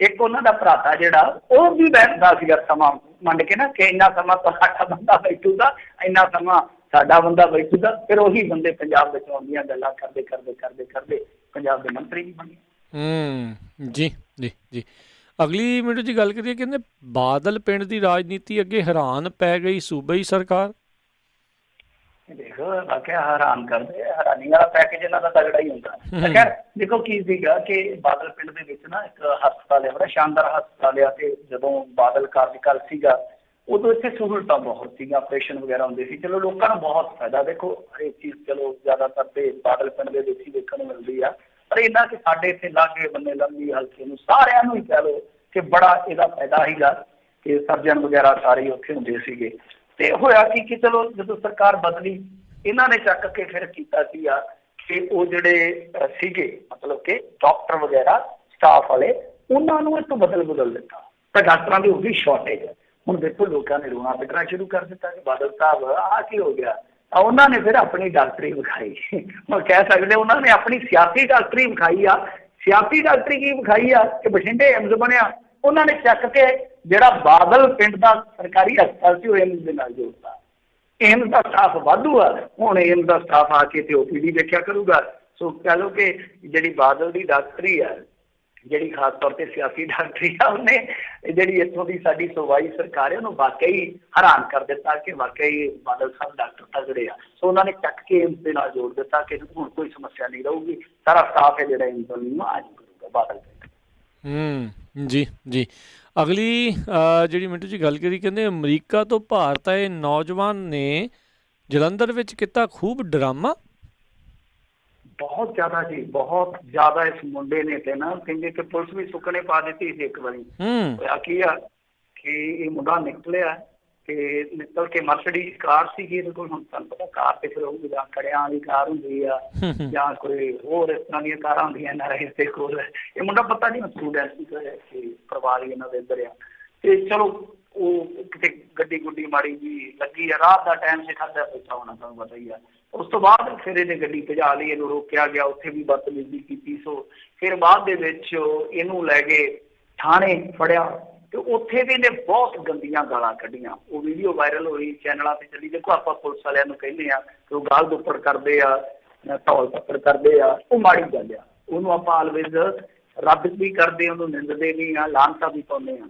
ਇੱਕ ਉਹਨਾਂ ਦਾ ਭਰਾਤਾ ਜਿਹੜਾ ਉਹ ਵੀ ਬੈਠਦਾ ਸੀਗਾ ਸਮਾਂ ਮੰਨ ਕੇ ਨਾ, ਕਿ ਇੰਨਾ ਸਮਾਂ ਤੁਹਾਡਾ ਬੰਦਾ ਬੈਠੂਗਾ, ਇੰਨਾ ਸਮਾਂ ਸਾਡਾ ਬੰਦਾ ਬੈਠੂਗਾ। ਫਿਰ ਉਹੀ ਬੰਦੇ ਪੰਜਾਬ ਵਿੱਚ ਆਉਂਦੀਆਂ ਗੱਲਾਂ ਕਰਦੇ ਪੰਜਾਬ ਦੇ ਮੰਤਰੀ ਵੀ ਬਣੇ। ਜੀ ਅਗਲੀ ਮਿੰਟ ਦੀ ਗੱਲ ਕਰੀਏ, ਕਹਿੰਦੇ ਬਾਦਲ ਪਿੰਡ ਦੀ ਰਾਜਨੀਤੀ ਅੱਗੇ ਹੈਰਾਨ ਪੈ ਗਈ ਸੂਬਾਈ ਸਰਕਾਰ। ਦੇਖੋ ਵਾਕਿਆ ਹੈਰਾਨ ਕਰਦੇ, ਹੈਰਾਨੀ ਵਾਲਾ ਪੈਕੇਜ ਇਹਨਾਂ ਦਾ ਤਗੜਾ ਹੀ ਹੁੰਦਾ। ਖੈਰ ਦੇਖੋ ਕੀ ਸੀਗਾ ਕਿ ਬਾਦਲ ਪਿੰਡ ਦੇ ਵਿੱਚ ਨਾ ਇੱਕ ਹਸਪਤਾਲ ਹੈ, ਬੜਾ ਸ਼ਾਨਦਾਰ ਹਸਪਤਾਲ ਆ। ਤੇ ਜਦੋਂ ਬਾਦਲ ਕਾਰਜਕਾਲ ਸੀਗਾ ਉਦੋਂ ਇੱਥੇ ਸਹੂਲਤਾਂ ਬਹੁਤ ਸੀਗੀਆਂ, ਆਪਰੇਸ਼ਨ ਵਗੈਰਾ ਹੁੰਦੇ ਸੀ। ਚਲੋ ਲੋਕਾਂ ਨੂੰ ਬਹੁਤ ਫਾਇਦਾ, ਦੇਖੋ ਹਰੇਕ ਚੀਜ਼ ਚਲੋ ਜ਼ਿਆਦਾਤਰ ਤੇ ਬਾਦਲ ਪਿੰਡ ਦੇ ਵਿੱਚ ਹੀ ਦੇਖਣ ਨੂੰ ਮਿਲਦੀ ਆ, ਪਰ ਇਹਨਾਂ ਕਿ ਸਾਡੇ ਇੱਥੇ ਲਾਗੇ ਬੰਨੇ ਲੰਬੀ ਹਲਕੇ ਨੂੰ ਸਾਰਿਆਂ ਨੂੰ ਹੀ ਕਹਿ ਲਓ ਕਿ ਬੜਾ ਇਹਦਾ ਫਾਇਦਾ ਸੀਗਾ ਕਿ ਸਰਜਨ ਵਗੈਰਾ ਸਾਰੇ ਉੱਥੇ ਹੁੰਦੇ ਸੀਗੇ। ਤੇ ਹੋਇਆ ਕਿ ਚਲੋ ਜਦੋਂ ਸਰਕਾਰ ਬਦਲੀ, ਇਹਨਾਂ ਨੇ ਚੱਕ ਕੇ ਫਿਰ ਕੀਤਾ ਸੀਗਾ ਕਿ ਉਹ ਜਿਹੜੇ ਸੀਗੇ ਮਤਲਬ ਕਿ ਡਾਕਟਰ ਵਗੈਰਾ ਸਟਾਫ ਵਾਲੇ, ਉਹਨਾਂ ਨੂੰ ਇੱਥੋਂ ਬਦਲ ਦਿੱਤਾ। ਤਾਂ ਡਾਕਟਰਾਂ ਦੀ ਹੋ ਗਈ ਸ਼ਾਰਟੇਜ। ਹੁਣ ਦੇਖੋ ਲੋਕਾਂ ਨੇ ਰੋਣਾ ਪਿੱਟਣਾ ਸ਼ੁਰੂ ਕਰ ਦਿੱਤਾ ਕਿ ਬਾਦਲ ਸਾਹਿਬ ਆਹ ਕੀ ਹੋ ਗਿਆ। ਉਹਨਾਂ ਨੇ ਫਿਰ ਆਪਣੀ ਡਾਕਟਰੀ ਵਿਖਾਈ, ਹੁਣ ਕਹਿ ਸਕਦੇ ਉਹਨਾਂ ਨੇ ਆਪਣੀ ਸਿਆਸੀ ਡਾਕਟਰੀ ਵਿਖਾਈ ਆ। ਸਿਆਸੀ ਡਾਕਟਰੀ ਕੀ ਵਿਖਾਈ ਆ ਕਿ ਬਠਿੰਡੇ ਏਮਜ਼ ਬਣਿਆ, ਉਹਨਾਂ ਨੇ ਚੱਕ ਕੇ ਜਿਹੜਾ ਬਾਦਲ ਪਿੰਡ ਦਾ ਸਰਕਾਰੀ ਹਸਪਤਾਲ ਸੀ ਉਹ ਏਮਜ਼ ਦੇ ਨਾਲ ਜੋੜਤਾ। ਏਮਜ਼ ਦਾ ਸਟਾਫ ਵਾਧੂ ਆ, ਹੁਣ ਏਮਜ਼ ਦਾ ਸਟਾਫ ਆ ਕੇ ਤੇ OPD ਦੇਖਿਆ ਕਰੂਗਾ। ਸੋ ਕਹਿ ਲਓ ਕਿ ਜਿਹੜੀ ਬਾਦਲ ਦੀ ਡਾਕਟਰੀ ਆ, ਜਿਹੜੀ ਖਾਸ ਤੌਰ ਤੇ ਸਿਆਸੀ ਡਾਕਟਰੀ ਆ, ਉਹਨੇ ਜਿਹੜੀ ਇੱਥੋਂ ਦੀ ਸਾਡੀ ਸੂਬਾਈ ਸਰਕਾਰ ਹੈ ਉਹਨੂੰ ਵਾਕਈ ਹੈਰਾਨ ਕਰ ਦਿੱਤਾ ਕਿ ਵਾਕਈ ਬਾਦਲ ਸਾਹਿਬ ਡਾਕਟਰ ਤਗੜੇ ਆ। ਸੋ ਉਹਨਾਂ ਨੇ ਚੱਕ ਕੇ ਏਮਜ਼ ਦੇ ਨਾਲ ਜੋੜ ਦਿੱਤਾ ਕਿ ਹੁਣ ਕੋਈ ਸਮੱਸਿਆ ਨਹੀਂ ਰਹੂਗੀ, ਸਾਰਾ ਸਟਾਫ ਹੈ ਜਿਹੜਾ ਏਮਜ਼ ਨੂੰ ਆ ਕਰੂਗਾ ਬਾਦਲ ਪਿੰਡ। ਜੀ ਅਗਲੀ ਜਿਹੜੀ ਮਿੰਟੂ ਜੀ ਗੱਲ ਕਰੀ, ਕਹਿੰਦੇ ਅਮਰੀਕਾ ਤੋਂ ਭਾਰਤ ਆਏ ਨੌਜਵਾਨ ਨੇ ਜਲੰਧਰ ਵਿੱਚ ਕੀਤਾ ਖੂਬ ਡਰਾਮਾ। ਬਹੁਤ ਜ਼ਿਆਦਾ ਜੀ, ਬਹੁਤ ਜ਼ਿਆਦਾ। ਇਸ ਮੁੰਡੇ ਨੇ ਤੇ ਨਾ ਕਹਿੰਦੇ ਕਿ ਪੁਲਿਸ ਵੀ ਸੁੱਕਣੇ ਪਾ ਦਿੱਤੀ ਸੀ ਇੱਕ ਵਾਰੀ। ਹੋਇਆ ਕੀ ਆ ਕਿ ਇਹ ਮੁੰਡਾ ਨਿਕਲਿਆ ਤੇ ਨਿਕਲ ਕੇ ਮਰਸਡੀਜ਼ ਕਾਰ ਸੀਗੀ ਇਹਦੇ ਕੋਲ। ਹੁਣ ਤੁਹਾਨੂੰ ਪਤਾ ਕਾਰ ਤੇ ਫਿਰ ਹੋਊਗੀ ਜਾਂ ਕੜਿਆਂ ਵਾਲੀ ਕਾਰ ਹੁੰਦੀ ਆ ਜਾਂ ਕੋਈ ਹੋਰ ਇਸ ਤਰ੍ਹਾਂ ਦੀਆਂ ਕਾਰਾਂ ਹੁੰਦੀਆਂ NRI ਦੇ ਕੋਲ। ਇਹ ਮੁੰਡਾ ਪਤਾ ਨਹੀਂ ਸਟੂਡੈਂਟ ਸੀ ਕਿ ਪਰਿਵਾਰ ਹੀ ਇਹਨਾਂ ਦੇ ਇੱਧਰ ਆ। ਤੇ ਚਲੋ ਉਹ ਕਿਤੇ ਗੱਡੀ ਗੁੱਡੀ ਮਾੜੀ ਜੀ ਲੱਗੀ ਆ, ਰਾਤ ਦਾ ਟਾਈਮ ਸੀ, ਖਾਧਾ ਪੀਤਾ ਹੋਣਾ ਤੁਹਾਨੂੰ ਪਤਾ ਹੀ ਆ। ਉਸ ਤੋਂ ਬਾਅਦ ਫਿਰ ਇਹਨੇ ਗੱਡੀ ਭਜਾ ਲਈ, ਇਹਨੂੰ ਰੋਕਿਆ ਗਿਆ, ਉੱਥੇ ਵੀ ਬਦਤਮੀਜ਼ੀ ਕੀਤੀ। ਸੋ ਫਿਰ ਬਾਅਦ ਦੇ ਵਿੱਚ ਇਹਨੂੰ ਲੈ ਗਏ ਥਾਣੇ ਫੜਿਆ ਤੇ ਉੱਥੇ ਵੀ ਨੇ ਬਹੁਤ ਗੰਦੀਆਂ ਗਾਲਾਂ ਕੱਢੀਆਂ। ਉਹ ਵੀਡੀਓ ਵਾਇਰਲ ਹੋਈ, ਚੈਨਲਾਂ ਤੇ ਚੱਲੀ। ਦੇਖੋ ਆਪਾਂ ਪੁਲਿਸ ਵਾਲਿਆਂ ਨੂੰ ਕਹਿੰਦੇ ਆ ਕਿ ਉਹ ਗਾਲ ਦੁੱਪੜ ਕਰਦੇ ਆ, ਧੌਲ ਪੱਕੜ ਕਰਦੇ ਆ, ਉਹ ਮਾੜੀ ਗੱਲ ਆ। ਉਹਨੂੰ ਆਪਾਂ ਆਲਵੇਜ਼ ਰੱਦ ਵੀ ਕਰਦੇ, ਉਹਨੂੰ ਨਿੰਦਦੇ ਵੀ ਆ, ਲਾਹਨਤਾਂ ਵੀ ਪਾਉਂਦੇ ਆ।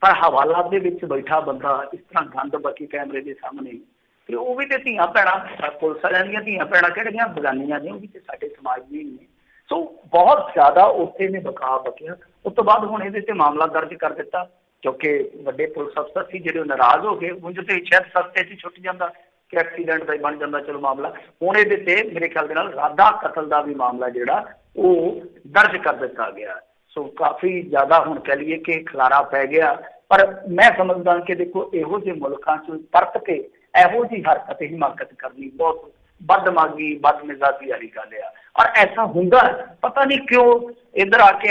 ਪਰ ਹਵਾਲਾਤ ਦੇ ਵਿੱਚ ਬੈਠਾ ਬੰਦਾ ਇਸ ਤਰ੍ਹਾਂ ਗੰਦ ਬਾਕੀ ਕੈਮਰੇ ਦੇ ਸਾਹਮਣੇ, ਤੇ ਉਹ ਵੀ ਤੇ ਧੀਆਂ ਭੈਣਾਂ, ਪੁਲਿਸ ਵਾਲਿਆਂ ਦੀਆਂ ਧੀਆਂ ਭੈਣਾਂ ਕਿਹੜੀਆਂ ਬਗਾਨੀਆਂ ਨੇ, ਉਹ ਵੀ ਤੇ ਸਾਡੇ ਸਮਾਜ ਦੀਆਂ ਨੇ। ਸੋ ਬਹੁਤ ਜ਼ਿਆਦਾ ਉੱਥੇ ਨੇ ਬਕਾ ਬਕਿਆ। ਉਸ ਤੋਂ ਬਾਅਦ ਹੁਣ ਇਹਦੇ ਤੇ ਮਾਮਲਾ ਦਰਜ ਕਰ ਦਿੱਤਾ, ਕਿਉਂਕਿ ਵੱਡੇ ਪੁਲਿਸ ਅਫਸਰ ਸੀ ਜਿਹੜੇ ਨਾਰਾਜ਼ ਹੋ ਗਏ। ਉਂਝ ਤੇ ਸ਼ਾਇਦ ਸਸਤੇ 'ਚ ਛੁੱਟ ਜਾਂਦਾ ਕਿ ਐਕਸੀਡੈਂਟ ਦਾ ਹੀ ਬਣ ਜਾਂਦਾ ਚਲੋ ਮਾਮਲਾ। ਹੁਣ ਇਹਦੇ ਤੇ ਮੇਰੇ ਖਿਆਲ ਦੇ ਨਾਲ ਇਰਾਦਾ ਕਤਲ ਦਾ ਵੀ ਮਾਮਲਾ ਜਿਹੜਾ ਉਹ ਦਰਜ ਕਰ ਦਿੱਤਾ ਗਿਆ। ਸੋ ਕਾਫੀ ਜ਼ਿਆਦਾ ਹੁਣ ਕਹਿ ਲਈਏ ਕਿ ਖਲਾਰਾ ਪੈ ਗਿਆ। ਪਰ ਮੈਂ ਸਮਝਦਾ ਕਿ ਦੇਖੋ ਇਹੋ ਜਿਹੇ ਮੁਲਕਾਂ 'ਚ ਪਰਤ ਕੇ ਇਹੋ ਜਿਹੀ ਹਰਕਤ ਹਿਮਾਕਤ ਕਰਨੀ ਬਹੁਤ ਬਦਦਿਮਾਗੀ ਬਦਮਿਜ਼ਾਜੀ ਵਾਲੀ ਗੱਲ ਆ। ਔਰ ਐਸਾ ਹੁੰਦਾ ਪਤਾ ਨਹੀਂ ਕਿਉਂ ਇੱਧਰ ਆ ਕੇ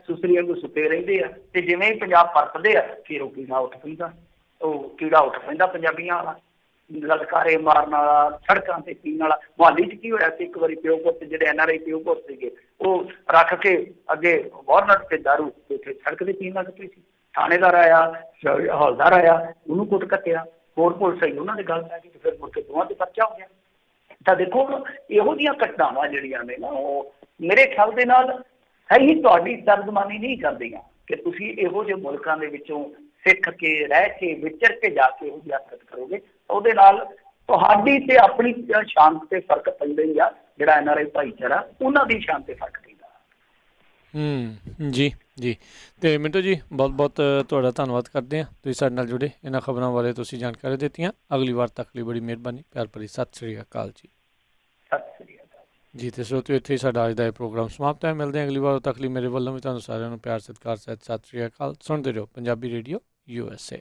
ਸੁਸਰੀਆਂ ਨੂੰ ਸੁੱਤੇ ਰਹਿੰਦੇ ਆ, ਤੇ ਜਿਵੇਂ ਹੀ ਪੰਜਾਬ ਪਰਤਦੇ ਆ ਫਿਰ ਉਹ ਕੀੜਾ ਉੱਠ ਪੈਂਦਾ, ਉਹ ਕੀੜਾ ਉੱਠ ਪੈਂਦਾ ਪੰਜਾਬੀਆਂ ਵਾਲਾ, ਲਲਕਾਰੇ ਮਾਰਨ ਵਾਲਾ, ਸੜਕਾਂ ਤੇ ਪੀਣ ਵਾਲਾ। ਮੁਹਾਲੀ 'ਚ ਕੀ ਹੋਇਆ ਸੀ ਇੱਕ ਵਾਰੀ, ਪਿਓ ਪੁੱਤ ਜਿਹੜੇ NRI ਪਿਓ ਪੁੱਤ ਸੀਗੇ ਉਹ ਰੱਖ ਕੇ ਅੱਗੇ ਗਵਰਨਰ ਤੇ ਦਾਰੂ ਉੱਥੇ ਸੜਕ ਤੇ ਪੀਣ ਲੱਗ ਪਏ ਸੀ। ਥਾਣੇਦਾਰ ਆਇਆ, ਹੌਲਦਾਰ ਆਇਆ, ਉਹਨੂੰ ਕੁੱਟ ਕੱਟਿਆ, ਹੋਰ ਪੁਲਿਸ ਆਈ ਉਹਨਾਂ ਦੇ ਗੱਲ ਪੈ ਗਈ, ਤੇ ਫਿਰ ਮੁੜ ਕੇ ਦੋਵਾਂ ਤੇ ਪਰਚਾ ਹੋ ਗਿਆ। ਤਾਂ ਦੇਖੋ ਇਹੋ ਜਿਹੀਆਂ ਘਟਨਾਵਾਂ ਜਿਹੜੀਆਂ ਨੇ ਨਾ ਉਹ ਮੇਰੇ ਖਿਆਲ ਦੇ ਨਾਲ ਸਹੀ ਤੁਹਾਡੀ ਤਰਜਮਾਨੀ ਨਹੀਂ ਕਰਦੀਆਂ ਕਿ ਤੁਸੀਂ ਇਹੋ ਜਿਹੇ ਮੁਲਕਾਂ ਦੇ ਵਿੱਚੋਂ ਸਿੱਖ ਕੇ ਰਹਿ ਕੇ ਵਿਚਰ ਕੇ ਜਾ ਕੇ ਇਹੋ ਜਿਹੀ ਹਰਕਤ ਕਰੋਗੇ। ਉਹਦੇ ਨਾਲ ਤੁਹਾਡੀ ਤੇ ਆਪਣੀ ਸ਼ਾਨ ਤੇ ਫਰਕ ਪੈਂਦਾ ਹੀ ਆ। ਜਿਹੜਾ NRI ਭਾਈਚਾਰਾ ਉਹਨਾਂ ਦੀ ਸ਼ਾਨ ਤੇ ਫਰਕ ਪੈਂਦਾ। ਜੀ ਜੀ। ਅਤੇ ਮਿੰਟੂ ਜੀ ਬਹੁਤ ਬਹੁਤ ਤੁਹਾਡਾ ਧੰਨਵਾਦ ਕਰਦੇ ਹਾਂ, ਤੁਸੀਂ ਸਾਡੇ ਨਾਲ ਜੁੜੇ, ਇਹਨਾਂ ਖਬਰਾਂ ਬਾਰੇ ਤੁਸੀਂ ਜਾਣਕਾਰੀ ਦਿੱਤੀਆਂ। ਅਗਲੀ ਵਾਰ ਤੱਕ ਲਈ ਬੜੀ ਮਿਹਰਬਾਨੀ, ਪਿਆਰ ਭਰੀ ਸਤਿ ਸ਼੍ਰੀ ਅਕਾਲ ਜੀ। ਸਤਿ ਸ਼੍ਰੀ ਅਕਾਲ ਜੀ। ਅਤੇ ਸਰੋਤਿਓ ਇੱਥੇ ਹੀ ਸਾਡਾ ਅੱਜ ਦਾ ਇਹ ਪ੍ਰੋਗਰਾਮ ਸਮਾਪਤ ਹੈ। ਮਿਲਦੇ ਹਾਂ ਅਗਲੀ ਵਾਰ ਤੱਕ ਲਈ ਮੇਰੇ ਵੱਲੋਂ ਵੀ ਤੁਹਾਨੂੰ ਸਾਰਿਆਂ ਨੂੰ ਪਿਆਰ ਸਤਿਕਾਰ ਸਹਿਤ ਸਤਿ ਸ਼੍ਰੀ ਅਕਾਲ। ਸੁਣਦੇ ਰਹੋ ਪੰਜਾਬੀ ਰੇਡੀਓ USA।